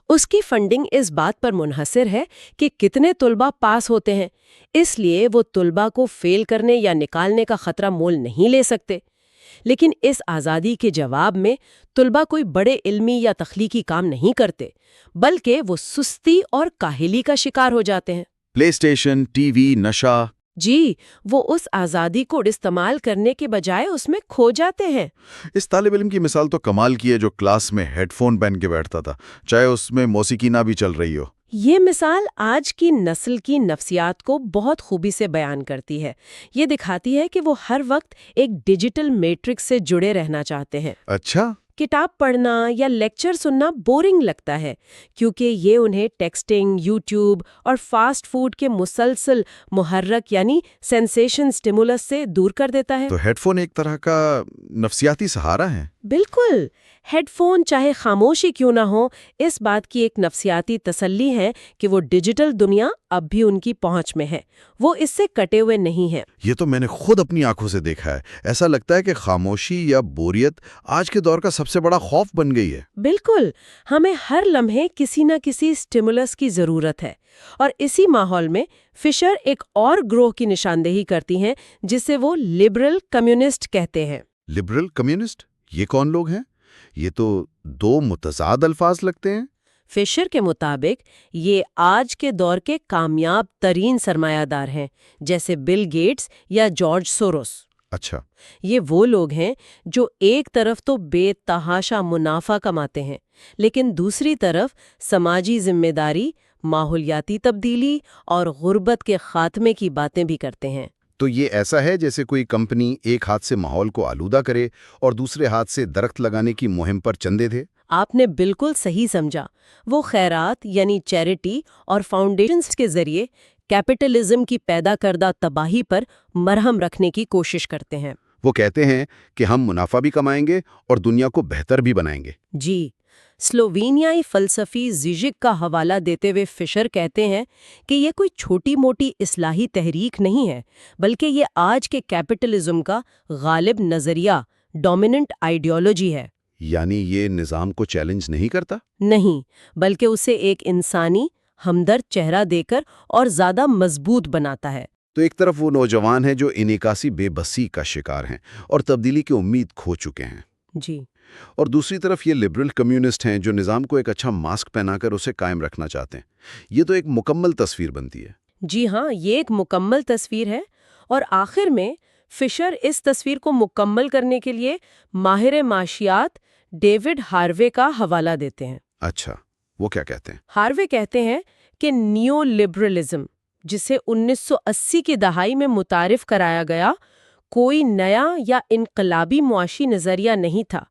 اس کی فنڈنگ اس بات پر منحصر ہے کہ کتنے طلباء پاس ہوتے ہیں، اس لیے وہ طلباء کو فیل کرنے یا نکالنے کا خطرہ مول نہیں لے سکتے۔ لیکن اس آزادی کے جواب میں طلباء کوئی بڑے علمی یا تخلیقی کام نہیں کرتے، بلکہ وہ سستی اور کاہلی کا شکار ہو جاتے ہیں۔ پلے اسٹیشن، ٹی وی، نشہ۔ جی، وہ اس آزادی کو استعمال کرنے کے بجائے اس میں کھو جاتے ہیں۔ اس طالب علم کی مثال تو کمال کی ہے جو کلاس میں ہیڈ فون پہن کے بیٹھتا تھا، چاہے اس میں موسیقی نہ بھی چل رہی ہو۔ یہ مثال آج کی نسل کی نفسیات کو بہت خوبی سے بیان کرتی ہے۔ یہ دکھاتی ہے کہ وہ ہر وقت ایک ڈیجیٹل میٹرکس سے جڑے رہنا چاہتے ہیں۔ اچھا، کتاب پڑھنا یا لیکچر سننا بورنگ لگتا ہے کیونکہ یہ انہیں ٹیکسٹنگ، یوٹیوب اور فاسٹ فوڈ کے مسلسل محرک یعنی سینسیشن سٹیمولس سے دور کر دیتا ہے۔ تو ہیڈ فون ایک طرح کا نفسیاتی سہارا ہے۔ بالکل، ہیڈ فون چاہے خاموشی کیوں نہ ہو، اس بات کی ایک نفسیاتی تسلی ہے کہ وہ ڈیجیٹل دنیا اب بھی ان کی پہنچ میں ہے، وہ اس سے کٹے ہوئے نہیں ہیں۔ یہ تو میں نے خود اپنی آنکھوں سے دیکھا ہے۔ ایسا لگتا ہے کہ خاموشی یا بوریت آج کے دور کا سب سے بڑا خوف بن گئی ہے۔ بالکل، ہمیں ہر لمحے کسی نہ کسی سٹیمولس کی ضرورت ہے، اور اسی ماحول میں فشر ایک اور گروہ کی نشاندہی کرتی ہیں جسے وہ لبرل کمیونسٹ کہتے ہیں۔ لبرل کمیونسٹ، یہ کون لوگ ہیں؟ یہ تو دو متضاد الفاظ لگتے ہیں۔ فشر کے مطابق یہ آج کے دور کے کامیاب ترین سرمایہ دار ہیں، جیسے بل گیٹس یا جارج سوروس۔ اچھا، یہ وہ لوگ ہیں جو ایک طرف تو بے تحاشا منافع کماتے ہیں، لیکن دوسری طرف سماجی ذمہ داری، ماحولیاتی تبدیلی اور غربت کے خاتمے کی باتیں بھی کرتے ہیں۔ تو یہ ایسا ہے جیسے کوئی کمپنی ایک ہاتھ سے ماحول کو آلودہ کرے اور دوسرے ہاتھ سے درخت لگانے کی مہم پر چندے دے۔ آپ نے بالکل صحیح سمجھا، وہ خیرات یعنی چیریٹی اور فاؤنڈیشنز کے ذریعے کیپٹلزم کی پیدا کردہ تباہی پر مرہم رکھنے کی کوشش کرتے ہیں۔ وہ کہتے ہیں کہ ہم منافع بھی کمائیں گے اور دنیا کو بہتر بھی بنائیں گے۔ جی، سلووینیائی فلسفی زیزک کا حوالہ دیتے ہوئے فشر کہتے ہیں کہ یہ کوئی چھوٹی موٹی اصلاحی تحریک نہیں ہے، بلکہ یہ آج کے کیپٹلزم کا غالب نظریہ، ڈومیننٹ آئیڈیالوجی ہے۔ یعنی یہ نظام کو چیلنج نہیں کرتا؟ نہیں، بلکہ اسے ایک انسانی، ہمدرد چہرہ دے کر اور زیادہ مضبوط بناتا ہے۔ تو ایک طرف وہ نوجوان ہیں جو انعکاسی بے بسی کا شکار ہیں اور تبدیلی کی امید کھو چکے ہیں، جی، اور دوسری طرف یہ لبرل کمیونسٹ ہیں جو نظام کو ایک اچھا ماسک پہنا کر اسے قائم رکھنا چاہتے ہیں۔ یہ تو ایک مکمل تصویر بنتی ہے۔ جی ہاں، یہ ایک مکمل تصویر ہے، اور آخر میں فشر اس تصویر کو مکمل کرنے کے لیے ماہر معاشیات ڈیوڈ ہاروے کا حوالہ دیتے ہیں۔ اچھا، وہ کیا کہتے ہیں؟ ہاروے کہتے ہیں کہ نیو لبرلزم، جسے 1980 کی دہائی میں متعارف کرایا گیا، کوئی نیا یا انقلابی معاشی نظریہ نہیں تھا،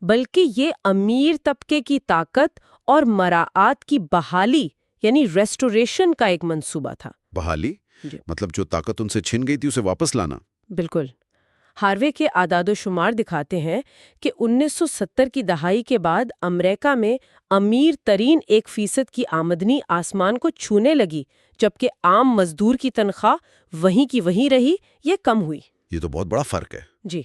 بلکہ یہ امیر طبقے کی طاقت اور مراعات کی بحالی یعنی ریسٹوریشن کا ایک منصوبہ تھا۔ بحالی؟ جی، مطلب جو طاقت ان سے چھن گئی تھی اسے واپس لانا؟ بالکل۔ ہاروے کے اعداد و شمار دکھاتے ہیں کہ 1970 کی دہائی کے بعد امریکہ میں امیر ترین 1% کی آمدنی آسمان کو چھونے لگی، جبکہ عام مزدور کی تنخواہ وہیں کی وہیں رہی، یہ کم ہوئی۔ یہ تو بہت بڑا فرق ہے۔ جی،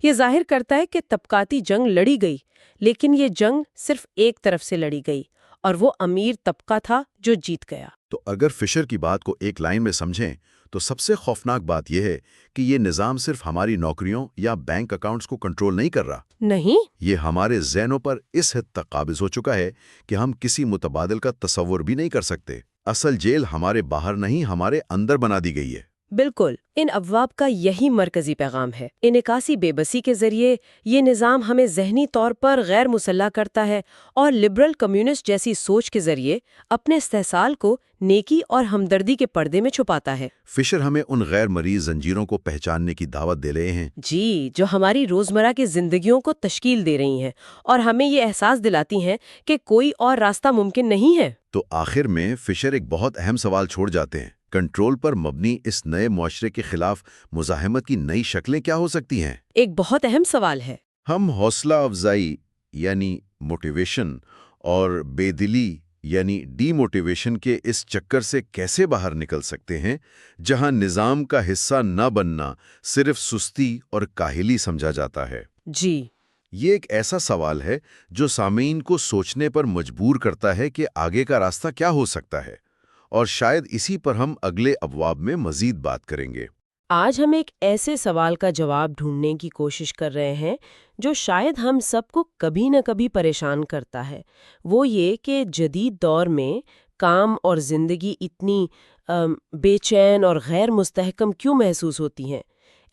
یہ ظاہر کرتا ہے کہ طبقاتی جنگ لڑی گئی، لیکن یہ جنگ صرف ایک طرف سے لڑی گئی، اور وہ امیر طبقہ تھا جو جیت گیا۔ تو اگر فشر کی بات کو ایک لائن میں سمجھیں تو سب سے خوفناک بات یہ ہے کہ یہ نظام صرف ہماری نوکریوں یا بینک اکاؤنٹس کو کنٹرول نہیں کر رہا، نہیں، یہ ہمارے ذہنوں پر اس حد تک قابض ہو چکا ہے کہ ہم کسی متبادل کا تصور بھی نہیں کر سکتے۔ اصل جیل ہمارے باہر نہیں، ہمارے اندر بنا دی گئی ہے۔ بالکل، ان ابواب کا یہی مرکزی پیغام ہے۔ انعکاسی بے بسی کے ذریعے یہ نظام ہمیں ذہنی طور پر غیر مسلح کرتا ہے، اور لبرل کمیونسٹ جیسی سوچ کے ذریعے اپنے استحصال کو نیکی اور ہمدردی کے پردے میں چھپاتا ہے۔ فشر ہمیں ان غیر مریض زنجیروں کو پہچاننے کی دعوت دے رہے ہیں، جی، جو ہماری روزمرہ کی زندگیوں کو تشکیل دے رہی ہیں، اور ہمیں یہ احساس دلاتی ہیں کہ کوئی اور راستہ ممکن نہیں ہے۔ تو آخر میں فشر ایک بہت اہم سوال چھوڑ جاتے ہیں۔ کنٹرول پر مبنی اس نئے معاشرے کے خلاف مزاحمت کی نئی شکلیں کیا ہو سکتی ہیں؟ ایک بہت اہم سوال ہے۔ ہم حوصلہ افزائی یعنی موٹیویشن اور بے دلی یعنی ڈی موٹیویشن کے اس چکر سے کیسے باہر نکل سکتے ہیں جہاں نظام کا حصہ نہ بننا صرف سستی اور کاہلی سمجھا جاتا ہے؟ جی، یہ ایک ایسا سوال ہے جو سامعین کو سوچنے پر مجبور کرتا ہے کہ آگے کا راستہ کیا ہو سکتا ہے، اور شاید اسی پر ہم اگلے ابواب میں مزید بات کریں گے۔ آج ہم ایک ایسے سوال کا جواب ڈھونڈنے کی کوشش کر رہے ہیں جو شاید ہم سب کو کبھی نہ کبھی پریشان کرتا ہے، وہ یہ کہ جدید دور میں کام اور زندگی اتنی بے چین اور غیر مستحکم کیوں محسوس ہوتی ہیں؟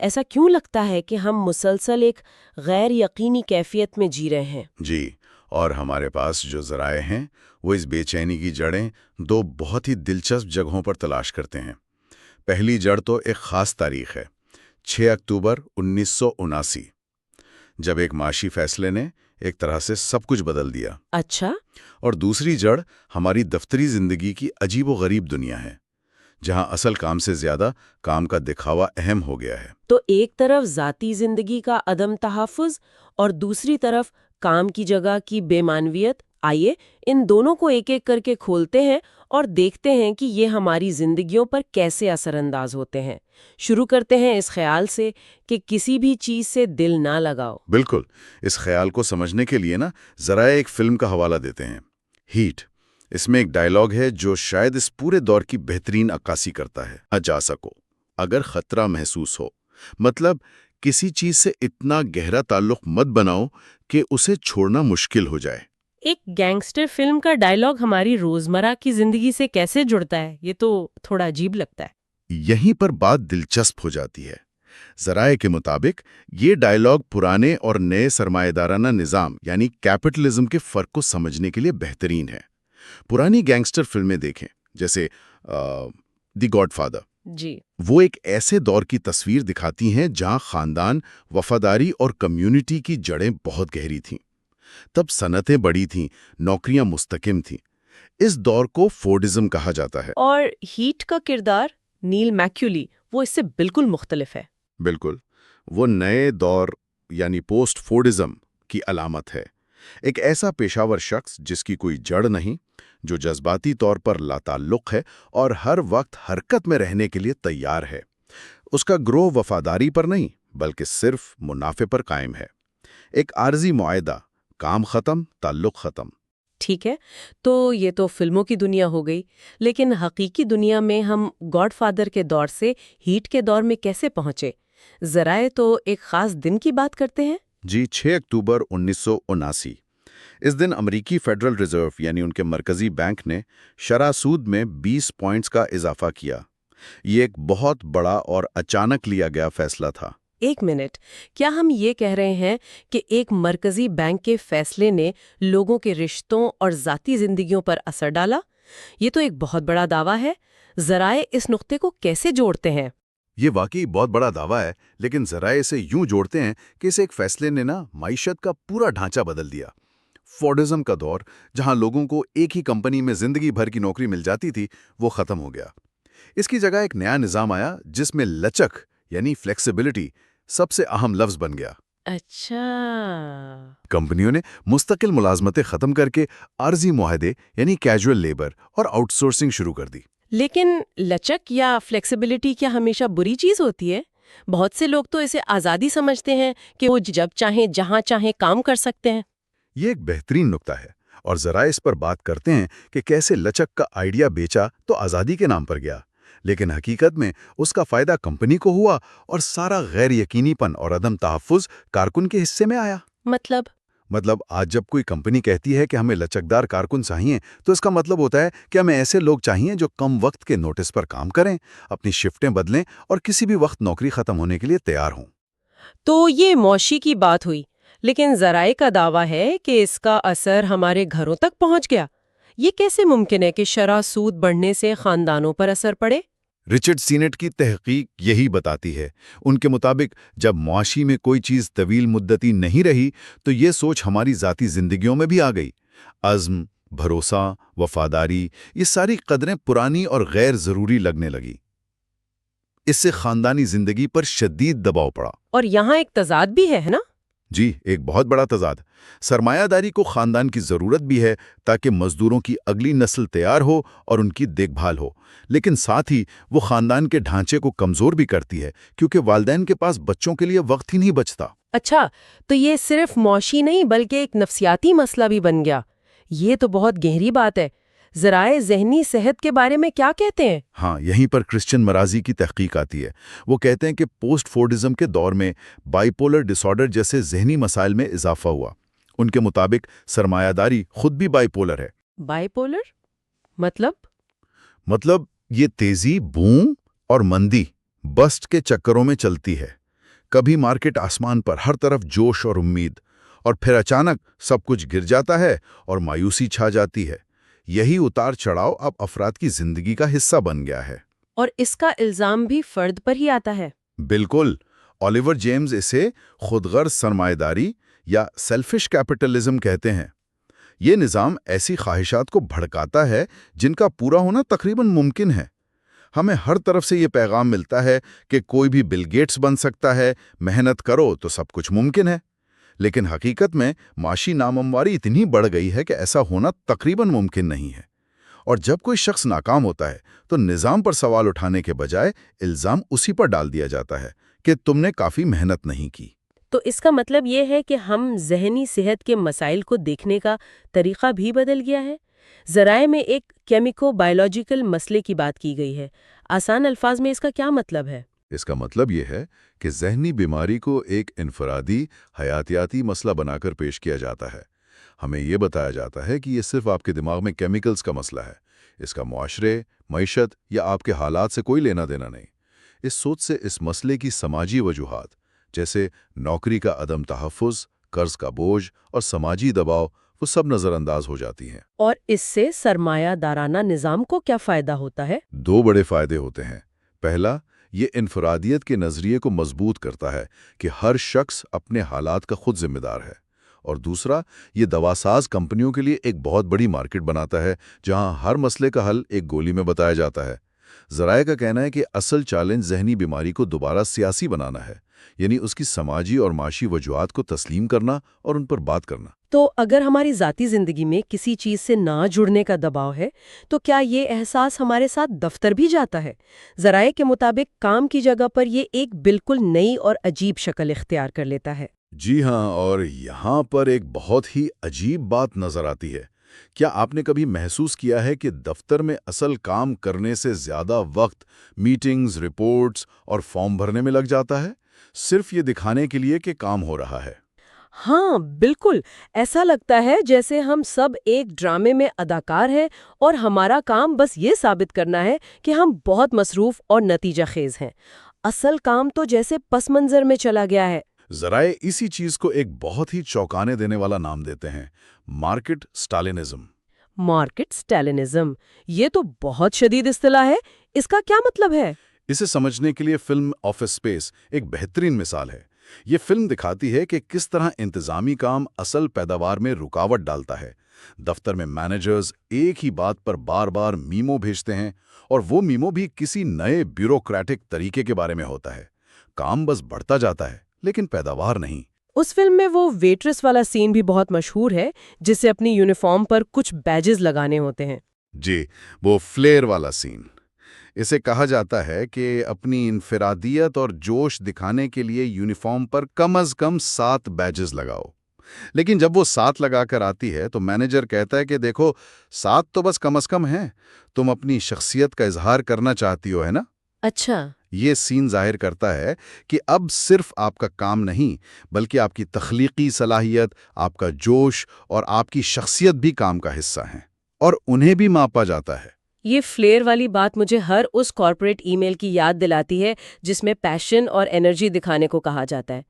ایسا کیوں لگتا ہے کہ ہم مسلسل ایک غیر یقینی کیفیت میں جی رہے ہیں؟ جی، اور ہمارے پاس جو ذرائع ہیں وہ اس بے چینی کی جڑیں دو بہت ہی دلچسپ جگہوں پر تلاش کرتے ہیں۔ پہلی جڑ تو ایک خاص تاریخ ہے، 6 اکتوبر 1979، جب ایک معاشی فیصلے نے ایک طرح سے سب کچھ بدل دیا. اچھا. اور دوسری جڑ ہماری دفتری زندگی کی عجیب و غریب دنیا ہے، جہاں اصل کام سے زیادہ کام کا دکھاوا اہم ہو گیا ہے. تو ایک طرف ذاتی زندگی کا عدم تحفظ اور دوسری طرف کام کی جگہ کی بے معنویت. آئیے ان دونوں کو ایک ایک کر کے کھولتے ہیں اور دیکھتے ہیں کہ یہ ہماری زندگیوں پر کیسے اثر انداز ہوتے ہیں. شروع کرتے ہیں اس خیال سے کہ کسی بھی چیز سے دل نہ لگاؤ. بالکل. اس خیال کو سمجھنے کے لیے ذرا ایک فلم کا حوالہ دیتے ہیں، ہیٹ. اس میں ایک ڈائیلاگ ہے جو شاید اس پورے دور کی بہترین عکاسی کرتا ہے. جا سکو اگر خطرہ محسوس ہو، مطلب کسی چیز سے اتنا گہرا تعلق مت بناؤ کہ اسے چھوڑنا مشکل ہو جائے. ایک گینگسٹر فلم کا ڈائیلاگ ہماری روزمرہ کی زندگی سے کیسے جڑتا ہے؟ یہ تو تھوڑا عجیب لگتا ہے. یہیں پر بات دلچسپ ہو جاتی ہے. ذرائع کے مطابق یہ ڈائیلاگ پرانے اور نئے سرمایہ دارانہ نظام یعنی کیپٹلزم کے فرق کو سمجھنے کے لیے بہترین ہے. پرانی گینگسٹر فلمیں دیکھیں، جیسے دی گاڈ فادر. جی. وہ ایک ایسے دور کی تصویر دکھاتی ہیں جہاں خاندان، وفاداری اور کمیونٹی کی جڑیں بہت گہری تھیں. تب صنعتیں بڑی تھیں، نوکریاں مستحکم تھیں. اس دور کو فورڈزم کہا جاتا ہے. اور ہیٹ کا کردار نیل میکیولی وہ اس سے بالکل مختلف ہے. بالکل. وہ نئے دور یعنی پوسٹ فورڈزم کی علامت ہے. ایک ایسا پیشہ ور شخص جس کی کوئی جڑ نہیں، جو جذباتی طور پر لاتعلق ہے اور ہر وقت حرکت میں رہنے کے لیے تیار ہے. اس کا گروہ وفاداری پر نہیں بلکہ صرف منافع پر قائم ہے. ایک عارضی معاہدہ، کام ختم، تعلق ختم. ٹھیک ہے، تو یہ تو فلموں کی دنیا ہو گئی، لیکن حقیقی دنیا میں ہم گاڈ فادر کے دور سے ہیٹ کے دور میں کیسے پہنچے؟ ذرائع تو ایک خاص دن کی بات کرتے ہیں. جی، 6 اکتوبر 1979. اس دن امریکی فیڈرل ریزرو یعنی ان کے مرکزی بینک نے شرح سود میں 20 پوائنٹس کا اضافہ کیا. یہ ایک بہت بڑا اور اچانک لیا گیا فیصلہ تھا. ایک منٹ، کیا ہم یہ کہہ رہے ہیں کہ ایک مرکزی بینک کے فیصلے نے لوگوں کے رشتوں اور ذاتی زندگیوں پر اثر ڈالا؟ یہ تو ایک بہت بڑا دعویٰ ہے. ذرائع اس نقطے کو کیسے جوڑتے ہیں؟ یہ واقعی بہت بڑا دعویٰ ہے، لیکن ذرائع اسے یوں جوڑتے ہیں کہ اس ایک فیصلے نے معیشت کا پورا ڈھانچہ بدل دیا. فورڈزم کا دور، جہاں لوگوں کو ایک ہی کمپنی میں زندگی بھر کی نوکری مل جاتی تھی، وہ ختم ہو گیا. اس کی جگہ ایک نیا نظام آیا جس میں لچک یعنی فلیکسیبلٹی سب سے اہم لفظ بن گیا. اچھا. کمپنیوں نے مستقل ملازمتیں ختم کر کے عارضی معاہدے یعنی کیجول لیبر اور آؤٹ سورسنگ شروع کر دی. لیکن لچک یا فلیکسیبلٹی کیا ہمیشہ بری چیز ہوتی ہے؟ بہت سے لوگ تو اسے آزادی سمجھتے ہیں کہ وہ جب چاہیں جہاں چاہیں کام کر سکتے ہیں. یہ ایک بہترین نکتہ ہے، اور ذرائع اس پر بات کرتے ہیں کہ کیسے لچک کا آئیڈیا بیچا تو آزادی کے نام پر گیا، لیکن حقیقت میں اس کا فائدہ کمپنی کو ہوا اور سارا غیر یقینی پن اور عدم تحفظ کارکن کے حصے میں آیا. مطلب آج جب کوئی کمپنی کہتی ہے کہ ہمیں لچکدار کارکن چاہیے، تو اس کا مطلب ہوتا ہے کہ ہمیں ایسے لوگ چاہیے جو کم وقت کے نوٹس پر کام کریں، اپنی شفٹیں بدلیں اور کسی بھی وقت نوکری ختم ہونے کے لیے تیار ہوں. تو یہ معاشی کی بات ہوئی، لیکن ذرائع کا دعویٰ ہے کہ اس کا اثر ہمارے گھروں تک پہنچ گیا. یہ کیسے ممکن ہے کہ شرح سود بڑھنے سے خاندانوں پر اثر پڑے؟ رچرڈ سینٹ کی تحقیق یہی بتاتی ہے. ان کے مطابق جب معاشی میں کوئی چیز طویل مدتی نہیں رہی تو یہ سوچ ہماری ذاتی زندگیوں میں بھی آ گئی. عزم، بھروسہ، وفاداری، یہ ساری قدریں پرانی اور غیر ضروری لگنے لگی. اس سے خاندانی زندگی پر شدید دباؤ پڑا. اور یہاں ایک تضاد بھی ہے نا؟ جی، ایک بہت بڑا تضاد. سرمایہ داری کو خاندان کی ضرورت بھی ہے تاکہ مزدوروں کی اگلی نسل تیار ہو اور ان کی دیکھ بھال ہو، لیکن ساتھ ہی وہ خاندان کے ڈھانچے کو کمزور بھی کرتی ہے کیونکہ والدین کے پاس بچوں کے لیے وقت ہی نہیں بچتا. اچھا، تو یہ صرف معاشی نہیں بلکہ ایک نفسیاتی مسئلہ بھی بن گیا. یہ تو بہت گہری بات ہے. ذرائع ذہنی صحت کے بارے میں کیا کہتے ہیں؟ ہاں، یہیں پر کرسچن مرازی کی تحقیق آتی ہے. وہ کہتے ہیں کہ پوسٹ فورڈزم کے دور میں بائی پولر ڈس آرڈر جیسے ذہنی مسائل میں اضافہ ہوا. ان کے مطابق سرمایہ داری خود بھی بائی پولر ہے. By polar? مطلب یہ تیزی، بوم اور مندی، بسٹ کے چکروں میں چلتی ہے. کبھی مارکیٹ آسمان پر، ہر طرف جوش اور امید، اور پھر اچانک سب کچھ گر جاتا ہے اور مایوسی چھا جاتی ہے. یہی اتار چڑھاؤ اب افراد کی زندگی کا حصہ بن گیا ہے. اور اس کا الزام بھی فرد پر ہی آتا ہے. بالکل. اولیور جیمز اسے خود غرض سرمایہ داری یا سیلفش کیپٹلزم کہتے ہیں۔ یہ نظام ایسی خواہشات کو بھڑکاتا ہے جن کا پورا ہونا تقریباً ممکن ہے۔ ہمیں ہر طرف سے یہ پیغام ملتا ہے کہ کوئی بھی بل گیٹس بن سکتا ہے، محنت کرو تو سب کچھ ممکن ہے۔ لیکن حقیقت میں معاشی ناممواری اتنی بڑھ گئی ہے کہ ایسا ہونا تقریباً ممکن نہیں ہے۔ اور جب کوئی شخص ناکام ہوتا ہے تو نظام پر سوال اٹھانے کے بجائے الزام اسی پر ڈال دیا جاتا ہے کہ تم نے کافی محنت نہیں کی۔ تو اس کا مطلب یہ ہے کہ ہم ذہنی صحت کے مسائل کو دیکھنے کا طریقہ بھی بدل گیا ہے۔ ذرائع میں ایک کیمیکو بایولوجیکل مسئلے کی بات کی گئی ہے۔ آسان الفاظ میں اس کا کیا مطلب ہے؟ اس کا مطلب یہ ہے کہ ذہنی بیماری کو ایک انفرادی حیاتیاتی مسئلہ بنا کر پیش کیا جاتا ہے۔ ہمیں یہ بتایا جاتا ہے کہ یہ صرف آپ کے دماغ میں کیمیکلز کا مسئلہ ہے، اس کا معاشرے، معیشت یا آپ کے حالات سے کوئی لینا دینا نہیں۔ اس سوچ سے اس مسئلے کی سماجی وجوہات جیسے نوکری کا عدم تحفظ، قرض کا بوجھ اور سماجی دباؤ وہ سب نظر انداز ہو جاتی ہیں۔ اور اس سے سرمایہ دارانہ نظام کو کیا فائدہ ہوتا ہے؟ دو بڑے فائدے ہوتے ہیں۔ پہلا، یہ انفرادیت کے نظریے کو مضبوط کرتا ہے کہ ہر شخص اپنے حالات کا خود ذمہ دار ہے، اور دوسرا، یہ دواساز کمپنیوں کے لیے ایک بہت بڑی مارکیٹ بناتا ہے جہاں ہر مسئلے کا حل ایک گولی میں بتایا جاتا ہے۔ ذرائع کا کہنا ہے کہ اصل چیلنج ذہنی بیماری کو دوبارہ سیاسی بنانا ہے، یعنی اس کی سماجی اور معاشی وجوہات کو تسلیم کرنا اور ان پر بات کرنا۔ تو اگر ہماری ذاتی زندگی میں کسی چیز سے نہ جڑنے کا دباؤ ہے تو کیا یہ احساس ہمارے ساتھ دفتر بھی جاتا ہے؟ ذرائع کے مطابق کام کی جگہ پر یہ ایک بالکل نئی اور عجیب شکل اختیار کر لیتا ہے۔ جی ہاں، اور یہاں پر ایک بہت ہی عجیب بات نظر آتی ہے۔ کیا آپ نے کبھی محسوس کیا ہے کہ دفتر میں اصل کام کرنے سے زیادہ وقت میٹنگز، رپورٹس اور فارم بھرنے میں لگ جاتا ہے، صرف یہ دکھانے کے لیے کہ کام ہو رہا ہے؟ ہاں بالکل، ایسا لگتا ہے جیسے ہم سب ایک ڈرامے میں اداکار ہیں اور ہمارا کام بس یہ ثابت کرنا ہے کہ ہم بہت مصروف اور نتیجہ خیز ہیں۔ اصل کام تو جیسے پس منظر میں چلا گیا ہے۔ ذرائع اسی چیز کو ایک بہت ہی چونکانے دینے والا نام دیتے ہیں: مارکیٹ سٹالنزم۔ مارکیٹ سٹالنزم، یہ تو بہت شدید اصطلاح ہے۔ اس کا کیا مطلب ہے؟ اسے سمجھنے کے لیے فلم آفس اسپیس ایک بہترین مثال ہے۔ یہ فلم دکھاتی ہے کہ کس طرح انتظامی کام اصل پیداوار میں رکاوٹ ڈالتا ہے۔ دفتر میں مینیجرز ایک ہی بات پر بار بار میمو بھیجتے ہیں، اور وہ میمو بھی کسی نئے بیوروکریٹک طریقے کے بارے میں ہوتا ہے۔ کام بس بڑھتا جاتا ہے لیکن پیداوار نہیں۔ اس فلم میں وہ ویٹرس والا سین بھی بہت مشہور ہے، جسے اپنی یونیفارم پر کچھ بیجز لگانے ہوتے ہیں۔ جی، وہ فلیئر والا سین۔ اسے کہا جاتا ہے کہ اپنی انفرادیت اور جوش دکھانے کے لیے یونیفارم پر کم از کم 7 بیجز لگاؤ۔ لیکن جب وہ 7 لگا کر آتی ہے تو مینیجر کہتا ہے کہ دیکھو، 7 تو بس کم از کم ہیں، تم اپنی شخصیت کا اظہار کرنا چاہتی ہو، ہے نا؟ اچھا، یہ سین ظاہر کرتا ہے کہ اب صرف آپ کا کام نہیں بلکہ آپ کی تخلیقی صلاحیت، آپ کا جوش اور آپ کی شخصیت بھی کام کا حصہ ہیں، اور انہیں بھی ماپا جاتا ہے۔ یہ فلیئر والی بات مجھے ہر اس کارپوریٹ ای میل کی یاد دلاتی ہے جس میں پیشن اور انرجی دکھانے کو کہا جاتا ہے۔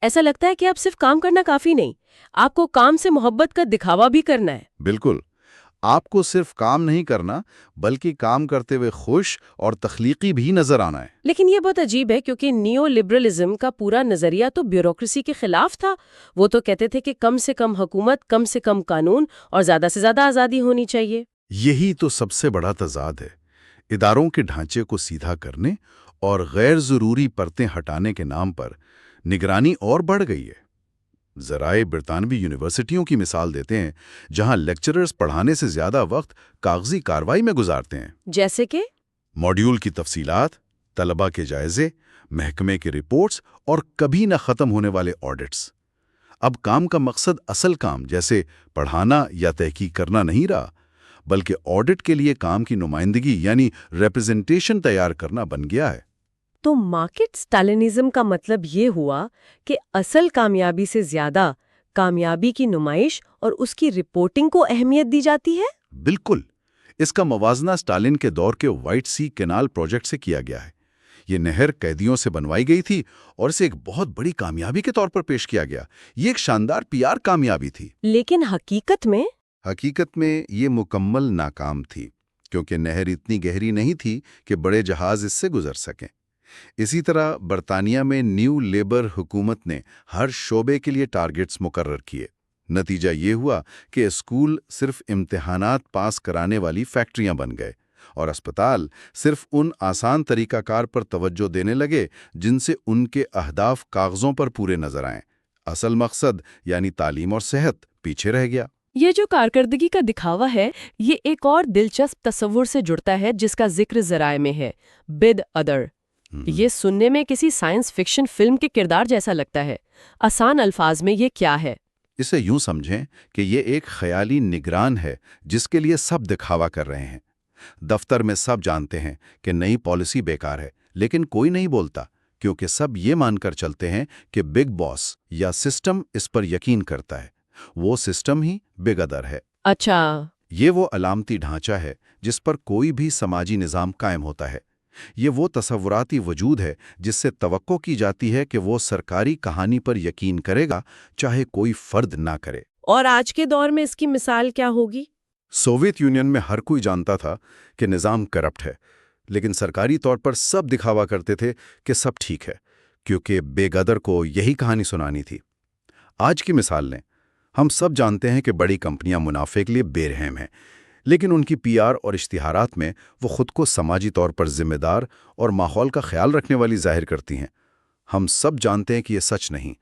ایسا لگتا ہے کہ اب صرف کام کرنا کافی نہیں، آپ کو کام سے محبت کا دکھاوا بھی کرنا ہے۔ بالکل، آپ کو صرف کام نہیں کرنا بلکہ کام کرتے ہوئے خوش اور تخلیقی بھی نظر آنا ہے۔ لیکن یہ بہت عجیب ہے کیونکہ نیو لبرلزم کا پورا نظریہ تو بیوروکریسی کے خلاف تھا۔ وہ تو کہتے تھے کہ کم سے کم حکومت، کم سے کم قانون اور زیادہ سے زیادہ آزادی ہونی چاہیے۔ یہی تو سب سے بڑا تضاد ہے۔ اداروں کے ڈھانچے کو سیدھا کرنے اور غیر ضروری پرتیں ہٹانے کے نام پر نگرانی اور بڑھ گئی ہے۔ ذرائع برطانوی یونیورسٹیوں کی مثال دیتے ہیں جہاں لیکچررز پڑھانے سے زیادہ وقت کاغذی کارروائی میں گزارتے ہیں، جیسے کہ ماڈیول کی تفصیلات، طلبہ کے جائزے، محکمے کے رپورٹس اور کبھی نہ ختم ہونے والے آڈٹس۔ اب کام کا مقصد اصل کام جیسے پڑھانا یا تحقیق کرنا نہیں رہا، بلکہ آڈٹ کے لیے کام کی نمائندگی یعنی ریپرزنٹیشن تیار کرنا بن گیا ہے۔ تو مارکیٹ سٹالنزم کا مطلب یہ ہوا کہ اصل کامیابی سے زیادہ کامیابی کی نمائش اور اس کی رپورٹنگ کو اہمیت دی جاتی ہے؟ بالکل، اس کا موازنہ اسٹالن کے دور کے وائٹ سی کینال پروجیکٹ سے کیا گیا ہے۔ یہ نہر قیدیوں سے بنوائی گئی تھی اور اسے ایک بہت بڑی کامیابی کے طور پر پیش کیا گیا۔ یہ ایک شاندار پی آر کامیابی تھی۔ لیکن حقیقت میں یہ مکمل ناکام تھی، کیونکہ نہر اتنی گہری نہیں تھی کہ بڑے جہاز اس سے گزر سکیں۔ اسی طرح برطانیہ میں نیو لیبر حکومت نے ہر شعبے کے لیے ٹارگٹس مقرر کیے۔ نتیجہ یہ ہوا کہ اسکول صرف امتحانات پاس کرانے والی فیکٹریاں بن گئے اور اسپتال صرف ان آسان طریقہ کار پر توجہ دینے لگے جن سے ان کے اہداف کاغذوں پر پورے نظر آئیں۔ اصل مقصد یعنی تعلیم اور صحت پیچھے رہ گیا۔ یہ جو کارکردگی کا دکھاوا ہے، یہ ایک اور دلچسپ تصور سے جڑتا ہے جس کا ذکر ذرائع میں ہے، بد ادر۔ یہ سننے میں کسی سائنس فکشن فلم کے کردار جیسا لگتا ہے۔ آسان الفاظ میں یہ کیا ہے؟ اسے یوں سمجھیں کہ یہ ایک خیالی نگران ہے جس کے لیے سب دکھاوا کر رہے ہیں۔ دفتر میں سب جانتے ہیں کہ نئی پالیسی بیکار ہے، لیکن کوئی نہیں بولتا کیونکہ سب یہ مان کر چلتے ہیں کہ بگ باس یا سسٹم اس پر یقین کرتا ہے۔ وہ سسٹم ہی بگ ادر ہے۔ اچھا، یہ وہ علامتی ڈھانچہ ہے جس پر کوئی بھی سماجی نظام قائم ہوتا ہے۔ یہ وہ تصوراتی وجود ہے جس سے توقع کی جاتی ہے کہ وہ سرکاری کہانی پر یقین کرے گا چاہے کوئی فرد نہ کرے۔ اور آج کے دور میں اس کی مثال کیا ہوگی؟ سوویت یونین میں ہر کوئی جانتا تھا کہ نظام کرپٹ ہے، لیکن سرکاری طور پر سب دکھاوا کرتے تھے کہ سب ٹھیک ہے، کیونکہ بے غدر کو یہی کہانی سنانی تھی۔ آج کی مثال لیں، ہم سب جانتے ہیں کہ بڑی کمپنیاں منافع کے لیے بے رحم ہیں، لیکن ان کی پی آر اور اشتہارات میں وہ خود کو سماجی طور پر ذمہ دار اور ماحول کا خیال رکھنے والی ظاہر کرتی ہیں۔ ہم سب جانتے ہیں کہ یہ سچ نہیں،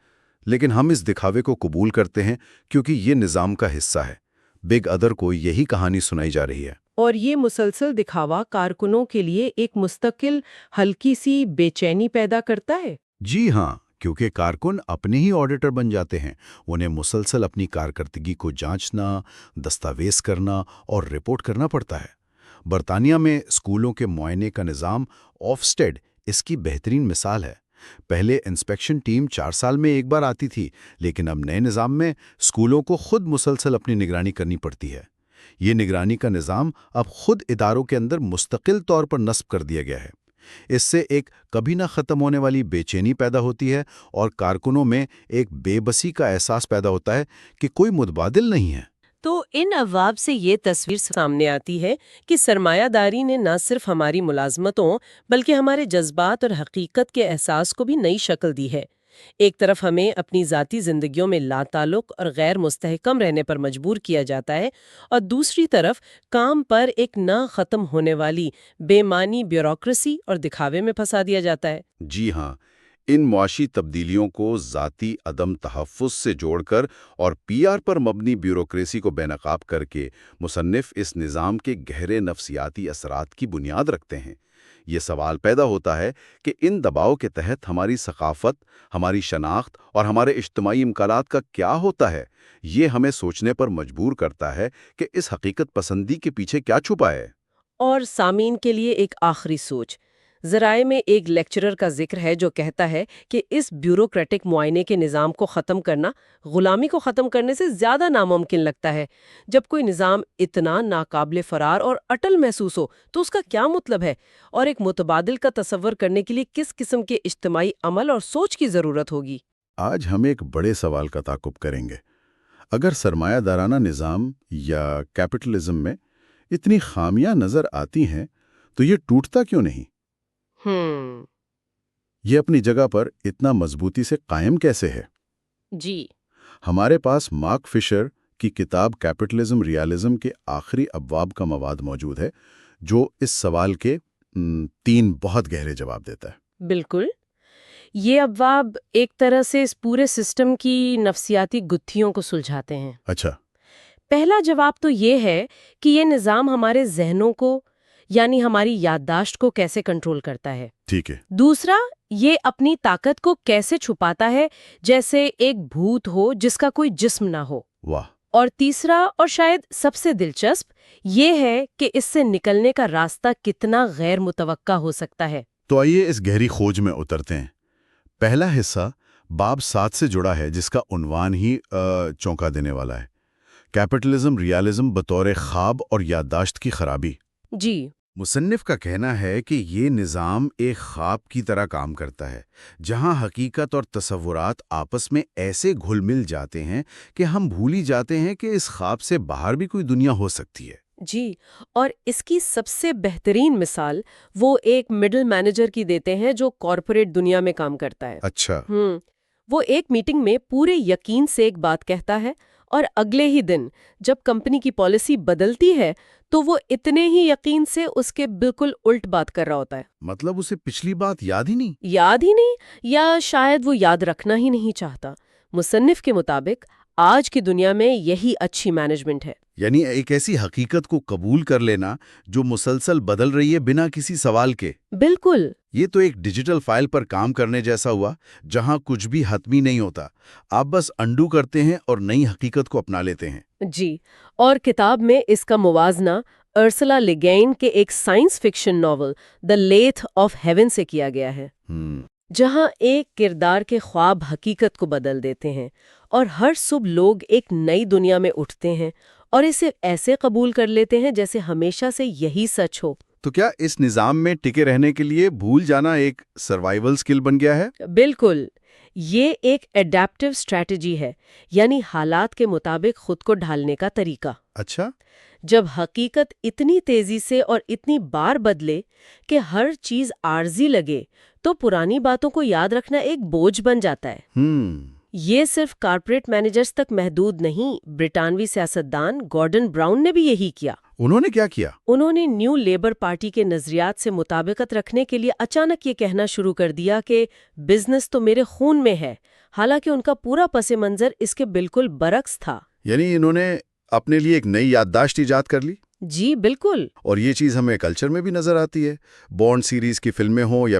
لیکن ہم اس دکھاوے کو قبول کرتے ہیں کیونکہ یہ نظام کا حصہ ہے۔ بگ ادر کو یہی کہانی سنائی جا رہی ہے۔ اور یہ مسلسل دکھاوا کارکنوں کے لیے ایک مستقل ہلکی سی بے چینی پیدا کرتا ہے۔ جی ہاں، کیونکہ کارکن اپنے ہی آڈیٹر بن جاتے ہیں۔ انہیں مسلسل اپنی کارکردگی کو جانچنا، دستاویز کرنا اور رپورٹ کرنا پڑتا ہے۔ برطانیہ میں اسکولوں کے معائنے کا نظام آفسٹیڈ اس کی بہترین مثال ہے۔ پہلے انسپیکشن ٹیم 4 سال میں ایک بار آتی تھی، لیکن اب نئے نظام میں اسکولوں کو خود مسلسل اپنی نگرانی کرنی پڑتی ہے۔ یہ نگرانی کا نظام اب خود اداروں کے اندر مستقل طور پر نصب کر دیا گیا ہے۔ اس سے ایک کبھی نہ ختم ہونے والی بے چینی پیدا ہوتی ہے اور کارکنوں میں ایک بے بسی کا احساس پیدا ہوتا ہے کہ کوئی متبادل نہیں ہے۔ تو ان ابواب سے یہ تصویر سامنے آتی ہے کہ سرمایہ داری نے نہ صرف ہماری ملازمتوں بلکہ ہمارے جذبات اور حقیقت کے احساس کو بھی نئی شکل دی ہے۔ ایک طرف ہمیں اپنی ذاتی زندگیوں میں لا تعلق اور غیر مستحکم رہنے پر مجبور کیا جاتا ہے، اور دوسری طرف کام پر ایک نہ ختم ہونے والی بے معنی بیوروکریسی اور دکھاوے میں پھنسا دیا جاتا ہے۔ جی ہاں، ان معاشی تبدیلیوں کو ذاتی عدم تحفظ سے جوڑ کر اور پی آر پر مبنی بیوروکریسی کو بے نقاب کر کے مصنف اس نظام کے گہرے نفسیاتی اثرات کی بنیاد رکھتے ہیں۔ یہ سوال پیدا ہوتا ہے کہ ان دباؤ کے تحت ہماری ثقافت، ہماری شناخت اور ہمارے اجتماعی امکانات کا کیا ہوتا ہے۔ یہ ہمیں سوچنے پر مجبور کرتا ہے کہ اس حقیقت پسندی کے پیچھے کیا چھپا ہے۔ اور سامعین کے لیے ایک آخری سوچ۔ ذرائع میں ایک لیکچرر کا ذکر ہے جو کہتا ہے کہ اس بیوروکریٹک معائنے کے نظام کو ختم کرنا غلامی کو ختم کرنے سے زیادہ ناممکن لگتا ہے۔ جب کوئی نظام اتنا ناقابل فرار اور اٹل محسوس ہو تو اس کا کیا مطلب ہے، اور ایک متبادل کا تصور کرنے کے لیے کس قسم کے اجتماعی عمل اور سوچ کی ضرورت ہوگی؟ آج ہم ایک بڑے سوال کا تعاقب کریں گے۔ اگر سرمایہ دارانہ نظام یا کیپٹلزم میں اتنی خامیاں نظر آتی ہیں تو یہ ٹوٹتا کیوں نہیں؟ یہ اپنی جگہ پر اتنا مضبوطی سے قائم کیسے ہے؟ جی، ہمارے پاس مارک فشر کی کتاب کیپٹلزم ریالزم کے آخری ابواب کا مواد موجود ہے جو اس سوال کے 3 بہت گہرے جواب دیتا ہے۔ بالکل۔ یہ ابواب ایک طرح سے اس پورے سسٹم کی نفسیاتی گتھیوں کو سلجھاتے ہیں۔ اچھا، پہلا جواب تو یہ ہے کہ یہ نظام ہمارے ذہنوں کو، یعنی ہماری یادداشت کو کیسے کنٹرول کرتا ہے۔ ٹھیک ہے۔ دوسرا، یہ اپنی طاقت کو کیسے چھپاتا ہے، جیسے ایک بھوت ہو جس کا کوئی جسم نہ ہو۔ واہ۔ اور تیسرا اور شاید سب سے دلچسپ یہ ہے کہ اس سے نکلنے کا راستہ کتنا غیر متوقع ہو سکتا ہے۔ تو آئیے اس گہری کھوج میں اترتے ہیں۔ پہلا حصہ باب 7 سے جڑا ہے جس کا عنوان ہی چونکا دینے والا ہے، کیپٹلزم ریالزم بطور خواب اور یادداشت کی خرابی۔ جی، مصنف کا کہنا ہے کہ یہ نظام ایک خواب کی طرح کام کرتا ہے، جہاں حقیقت اور تصورات آپس میں ایسے گھل مل جاتے ہیں کہ ہم بھول ہی جاتے ہیں کہ اس خواب سے باہر بھی کوئی دنیا ہو سکتی ہے۔ جی، اور اس کی سب سے بہترین مثال وہ ایک مڈل مینیجر کی دیتے ہیں جو کارپوریٹ دنیا میں کام کرتا ہے۔ اچھا، وہ ایک میٹنگ میں پورے یقین سے ایک بات کہتا ہے اور اگلے ہی دن جب کمپنی کی پالیسی بدلتی ہے تو وہ اتنے ہی یقین سے اس کے بالکل الٹ بات کر رہا ہوتا ہے۔ مطلب اسے پچھلی بات یاد ہی نہیں؟ یاد ہی نہیں، یا شاید وہ یاد رکھنا ہی نہیں چاہتا۔ مصنف کے مطابق آج کی دنیا میں یہی اچھی مینجمنٹ ہے۔ یعنی ایک ایسی حقیقت کو قبول کر لینا جو مسلسل بدل رہی ہے بنا کسی سوال کے۔ بالکل۔ یہ تو ایک ڈیجیٹل فائل پر کام کرنے جیسا ہوا جہاں کچھ بھی حتمی نہیں ہوتا، آپ بس انڈو کرتے ہیں اور نئی حقیقت کو اپنا لیتے ہیں۔ جی، اور کتاب میں اس کا موازنہ ارسلا لیگین کے ایک science fiction novel the lathe of heaven سے کیا گیا ہے، جہاں ایک کردار کے خواب حقیقت کو بدل دیتے ہیں اور ہر صبح لوگ ایک نئی دنیا میں اٹھتے ہیں اور اسے ایسے قبول کر لیتے ہیں جیسے ہمیشہ سے یہی سچ ہو۔ تو کیا اس نظام میں ٹکے رہنے کے لیے بھول جانا ایک سروائیول سکل بن گیا ہے؟ بالکل، یہ ایک ایڈیپٹیو اسٹریٹجی ہے، یعنی حالات کے مطابق خود کو ڈھالنے کا طریقہ۔ اچھا، جب حقیقت اتنی تیزی سے اور اتنی بار بدلے کہ ہر چیز عارضی لگے تو پرانی باتوں کو یاد رکھنا ایک بوجھ بن جاتا ہے۔ یہ صرف کارپوریٹ مینیجرز تک محدود نہیں، برطانوی سیاستدان گارڈن براؤن نے بھی یہی کیا۔ انہوں نے کیا کیا؟ انہوں نے نیو لیبر پارٹی کے نظریات سے مطابقت رکھنے کے لیے اچانک یہ کہنا شروع کر دیا کہ بزنس تو میرے خون میں ہے، حالانکہ ان کا پورا پس منظر اس کے بالکل برعکس تھا۔ یعنی انہوں نے اپنے لیے ایک نئی یادداشت ایجاد کر لی؟ جی بالکل۔ اور یہ چیز ہمیں کلچر میں بھی نظر آتی ہے، بانڈ سیریز کی فلمیں ہوں یا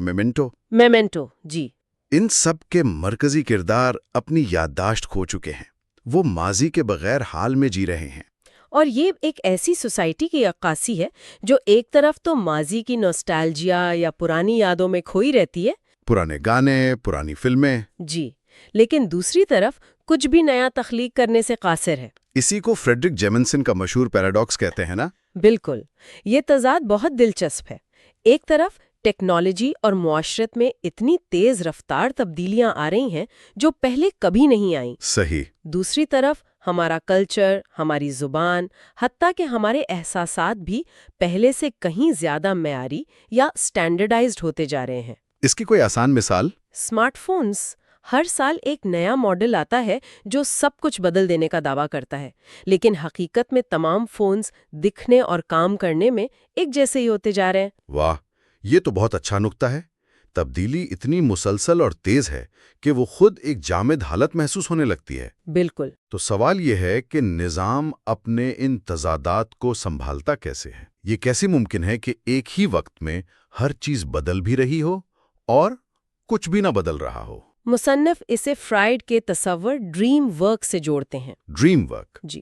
میمنٹو، جی، ان سب کے مرکزی کردار اپنی یادداشت کھو چکے ہیں، وہ ماضی کے بغیر حال میں جی رہے ہیں۔ اور یہ ایک ایسی سوسائٹی کی عکاسی ہے جو ایک طرف تو ماضی کی نوسٹالجیا یا پرانی یادوں میں کھوئی رہتی ہے، پرانے گانے، پرانی فلمیں، جی، لیکن دوسری طرف کچھ بھی نیا تخلیق کرنے سے قاصر ہے۔ اسی کو فریڈرک جیمنسن کا مشہور پیراڈاکس کہتے ہیں نا؟ بالکل، یہ تضاد بہت دلچسپ ہے۔ ایک طرف ٹیکنالوجی اور معاشرت میں اتنی تیز رفتار تبدیلیاں آ رہی ہیں جو پہلے کبھی نہیں آئیں۔ صحیح۔ دوسری طرف ہمارا کلچر، ہماری زبان، حتیٰ کہ ہمارے احساسات بھی پہلے سے کہیں زیادہ معیاری یا سٹینڈرڈائزڈ ہوتے جا رہے ہیں۔ اس کی کوئی آسان مثال؟ اسمارٹ فونز، ہر سال ایک نیا ماڈل آتا ہے جو سب کچھ بدل دینے کا دعویٰ کرتا ہے، لیکن حقیقت میں تمام فونز دکھنے اور کام کرنے میں ایک جیسے ہی ہوتے جا رہے ہیں۔ واہ، یہ تو بہت اچھا نکتہ ہے۔ تبدیلی اتنی مسلسل اور تیز ہے کہ وہ خود ایک جامد حالت محسوس ہونے لگتی ہے۔ بالکل۔ تو سوال یہ ہے کہ نظام اپنے ان تضادات کو سنبھالتا کیسے ہے؟ یہ کیسے ممکن ہے کہ ایک ہی وقت میں ہر چیز بدل بھی رہی ہو اور کچھ بھی نہ بدل رہا ہو؟ مصنف اسے فرائیڈ کے تصور ڈریم ورک سے جوڑتے ہیں۔ Dream work? جی،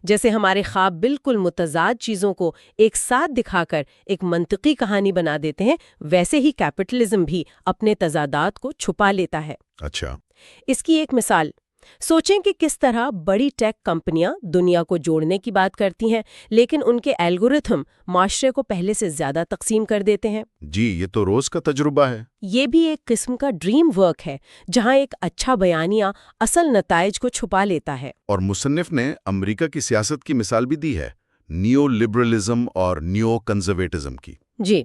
جیسے ہمارے خواب بالکل متضاد چیزوں کو ایک ساتھ دکھا کر ایک منطقی کہانی بنا دیتے ہیں، ویسے ہی کیپٹلزم بھی اپنے تضادات کو چھپا لیتا ہے۔ اچھا۔ اس کی ایک مثال سوچیں کہ کس طرح بڑی ٹیک کمپنیاں دنیا کو جوڑنے کی بات کرتی ہیں، لیکن ان کے الگورتھم معاشرے کو پہلے سے زیادہ تقسیم کر دیتے ہیں۔ جی، یہ تو روز کا تجربہ ہے۔ یہ بھی ایک قسم کا ڈریم ورک ہے جہاں ایک اچھا بیانیہ اصل نتائج کو چھپا لیتا ہے۔ اور مصنف نے امریکہ کی سیاست کی مثال بھی دی ہے، نیو لبرلزم اور نیو کنزرویٹزم کی۔ جی،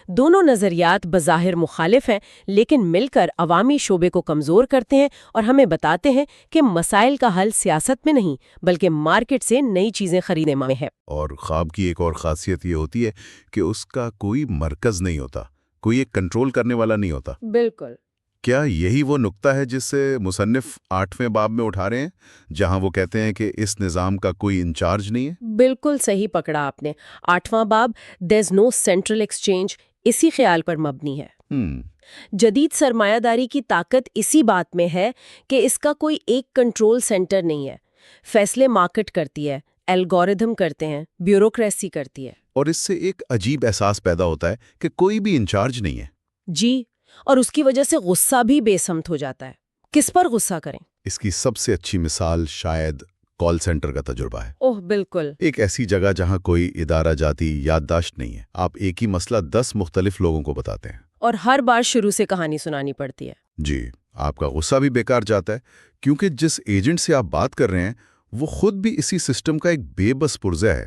دونوں نظریات بظاہر مخالف ہیں لیکن مل کر عوامی شعبے کو کمزور کرتے ہیں اور ہمیں بتاتے ہیں کہ مسائل کا حل سیاست میں نہیں بلکہ مارکیٹ سے نئی چیزیں خریدنے میں ہے۔ اور خواب کی ایک اور خاصیت یہ ہوتی ہے کہ اس کا کوئی مرکز نہیں ہوتا، کوئی ایک کنٹرول کرنے والا نہیں ہوتا۔ بالکل۔ کیا یہی وہ نکتہ ہے جس سے مصنف 8ویں باب میں اٹھا رہے ہیں، جہاں وہ کہتے ہیں کہ اس نظام کا کوئی انچارج نہیں ہے؟ بالکل صحیح پکڑا آپ نے۔ 8واں باب "There's no central exchange" اسی خیال پر مبنی ہے۔ جدید سرمایہ داری کی طاقت اسی بات میں ہے کہ اس کا کوئی ایک کنٹرول سینٹر نہیں ہے۔ فیصلے مارکیٹ کرتی ہے، الگورتھم کرتے ہیں، بیوروکریسی کرتی ہے۔ اور اس سے ایک عجیب احساس پیدا ہوتا ہے کہ کوئی بھی انچارج نہیں ہے۔ جی، اور اس کی وجہ سے غصہ بھی بے سمت ہو جاتا ہے۔ کس پر غصہ کریں؟ اس کی سب سے اچھی مثال شاید کال سینٹر کا تجربہ ہے۔ اوہ بالکل۔ ایک ایسی جگہ جہاں کوئی ادارہ جاتی یادداشت نہیں ہے، آپ ایک ہی مسئلہ 10 مختلف لوگوں کو بتاتے ہیں، اور ہر بار شروع سے کہانی سنانی پڑتی ہے۔ جی، آپ کا غصہ بھی بیکار جاتا ہے کیونکہ جس ایجنٹ سے آپ بات کر رہے ہیں وہ خود بھی اسی سسٹم کا ایک بے بس پرزہ ہے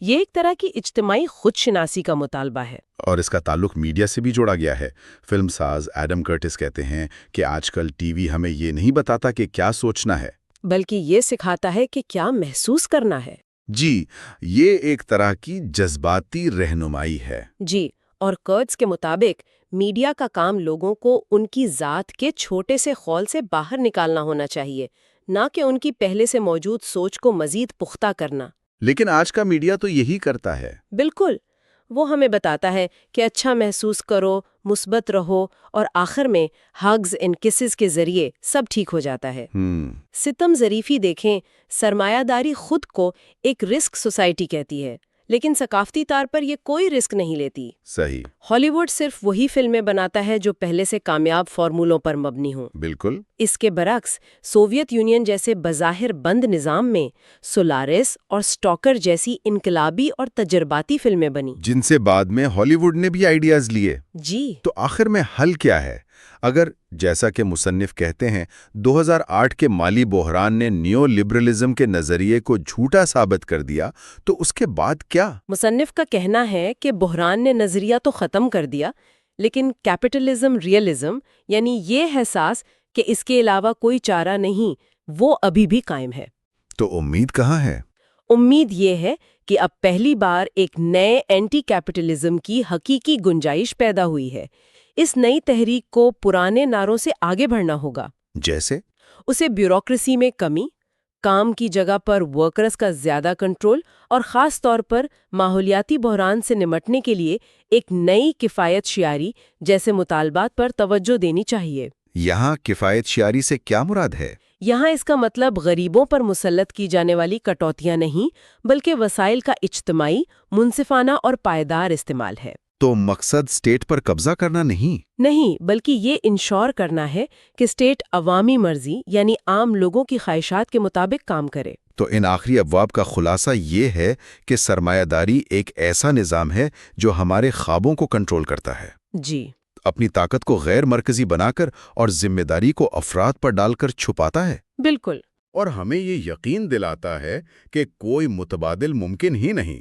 یہ ایک طرح کی اجتماعی خود شناسی کا مطالبہ ہے۔ اور اس کا تعلق میڈیا سے بھی جوڑا گیا ہے۔ فلم ساز ایڈم کرٹس کہتے ہیں کہ آج کل ٹی وی ہمیں یہ نہیں بتاتا کہ کیا سوچنا ہے، بلکہ یہ سکھاتا ہے کہ کیا محسوس کرنا ہے۔ جی، یہ ایک طرح کی جذباتی رہنمائی ہے۔ جی، اور کرٹس کے مطابق میڈیا کا کام لوگوں کو ان کی ذات کے چھوٹے سے خول سے باہر نکالنا ہونا چاہیے، نہ کہ ان کی پہلے سے موجود سوچ کو مزید پختہ کرنا۔ لیکن آج کا میڈیا تو یہی کرتا ہے۔ بالکل، وہ ہمیں بتاتا ہے کہ اچھا محسوس کرو، مثبت رہو، اور آخر میں ہگز اینڈ کسز کے ذریعے سب ٹھیک ہو جاتا ہے۔ ستم ظریفی دیکھیں، سرمایہ داری خود کو ایک رسک سوسائٹی کہتی ہے، لیکن ثقافتی طور پر یہ کوئی رسک نہیں لیتی۔ صحیح۔ ہالی ووڈ صرف وہی فلمیں بناتا ہے جو پہلے سے کامیاب فارمولوں پر مبنی ہوں۔ بالکل۔ اس کے برعکس سوویت یونین جیسے بظاہر بند نظام میں سولارس اور سٹاکر جیسی انقلابی اور تجرباتی فلمیں بنی، جن سے بعد میں ہالی ووڈ نے بھی آئیڈیاز لیے۔ جی۔ تو آخر میں حل کیا ہے؟ اگر جیسا کہ مصنف کہتے ہیں 2008 کے مالی بحران نے نیو لبرلزم کے نظریے کو جھوٹا ثابت کر دیا، تو اس کے بعد کیا؟ مصنف کا کہنا ہے کہ بحران نے نظریہ تو ختم کر دیا، لیکن کیپٹلزم ریئلزم، یعنی یہ احساس کہ اس کے علاوہ کوئی چارہ نہیں، وہ ابھی بھی قائم ہے۔ تو امید کہاں ہے؟ امید یہ ہے کہ اب پہلی بار ایک نئے اینٹی کیپٹلزم کی حقیقی گنجائش پیدا ہوئی ہے۔ اس نئی تحریک کو پرانے نعروں سے آگے بڑھنا ہوگا، جیسے اسے بیوروکریسی میں کمی، کام کی جگہ پر ورکرز کا زیادہ کنٹرول، اور خاص طور پر ماحولیاتی بحران سے نمٹنے کے لیے ایک نئی کفایت شعاری جیسے مطالبات پر توجہ دینی چاہیے۔ یہاں کفایت شعاری سے کیا مراد ہے؟ یہاں اس کا مطلب غریبوں پر مسلط کی جانے والی کٹوتیاں نہیں، بلکہ وسائل کا اجتماعی، منصفانہ اور پائیدار استعمال ہے۔ تو مقصد اسٹیٹ پر قبضہ کرنا نہیں، بلکہ یہ انشور کرنا ہے کہ اسٹیٹ عوامی مرضی یعنی عام لوگوں کی خواہشات کے مطابق کام کرے۔ تو ان آخری ابواب کا خلاصہ یہ ہے کہ سرمایہ داری ایک ایسا نظام ہے جو ہمارے خوابوں کو کنٹرول کرتا ہے، جی، اپنی طاقت کو غیر مرکزی بنا کر اور ذمہ داری کو افراد پر ڈال کر چھپاتا ہے۔ بالکل۔ اور ہمیں یہ یقین دلاتا ہے کہ کوئی متبادل ممکن ہی نہیں۔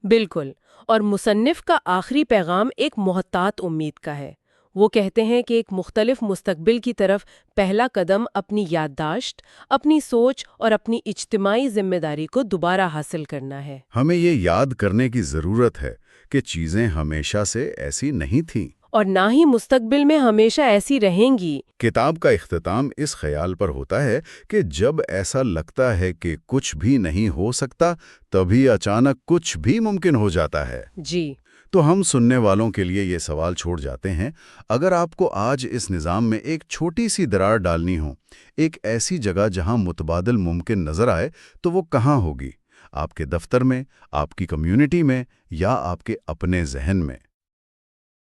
بالکل، اور مصنف کا آخری پیغام ایک محتاط امید کا ہے۔ وہ کہتے ہیں کہ ایک مختلف مستقبل کی طرف پہلا قدم اپنی یادداشت، اپنی سوچ اور اپنی اجتماعی ذمہ داری کو دوبارہ حاصل کرنا ہے۔ ہمیں یہ یاد کرنے کی ضرورت ہے کہ چیزیں ہمیشہ سے ایسی نہیں تھیں، اور نہ ہی مستقبل میں ہمیشہ ایسی رہیں گی۔ کتاب کا اختتام اس خیال پر ہوتا ہے کہ جب ایسا لگتا ہے کہ کچھ بھی نہیں ہو سکتا، تبھی اچانک کچھ بھی ممکن ہو جاتا ہے۔ جی، تو ہم سننے والوں کے لیے یہ سوال چھوڑ جاتے ہیں، اگر آپ کو آج اس نظام میں ایک چھوٹی سی درار ڈالنی ہو، ایک ایسی جگہ جہاں متبادل ممکن نظر آئے، تو وہ کہاں ہوگی؟ آپ کے دفتر میں، آپ کی کمیونٹی میں، یا آپ کے اپنے ذہن میں؟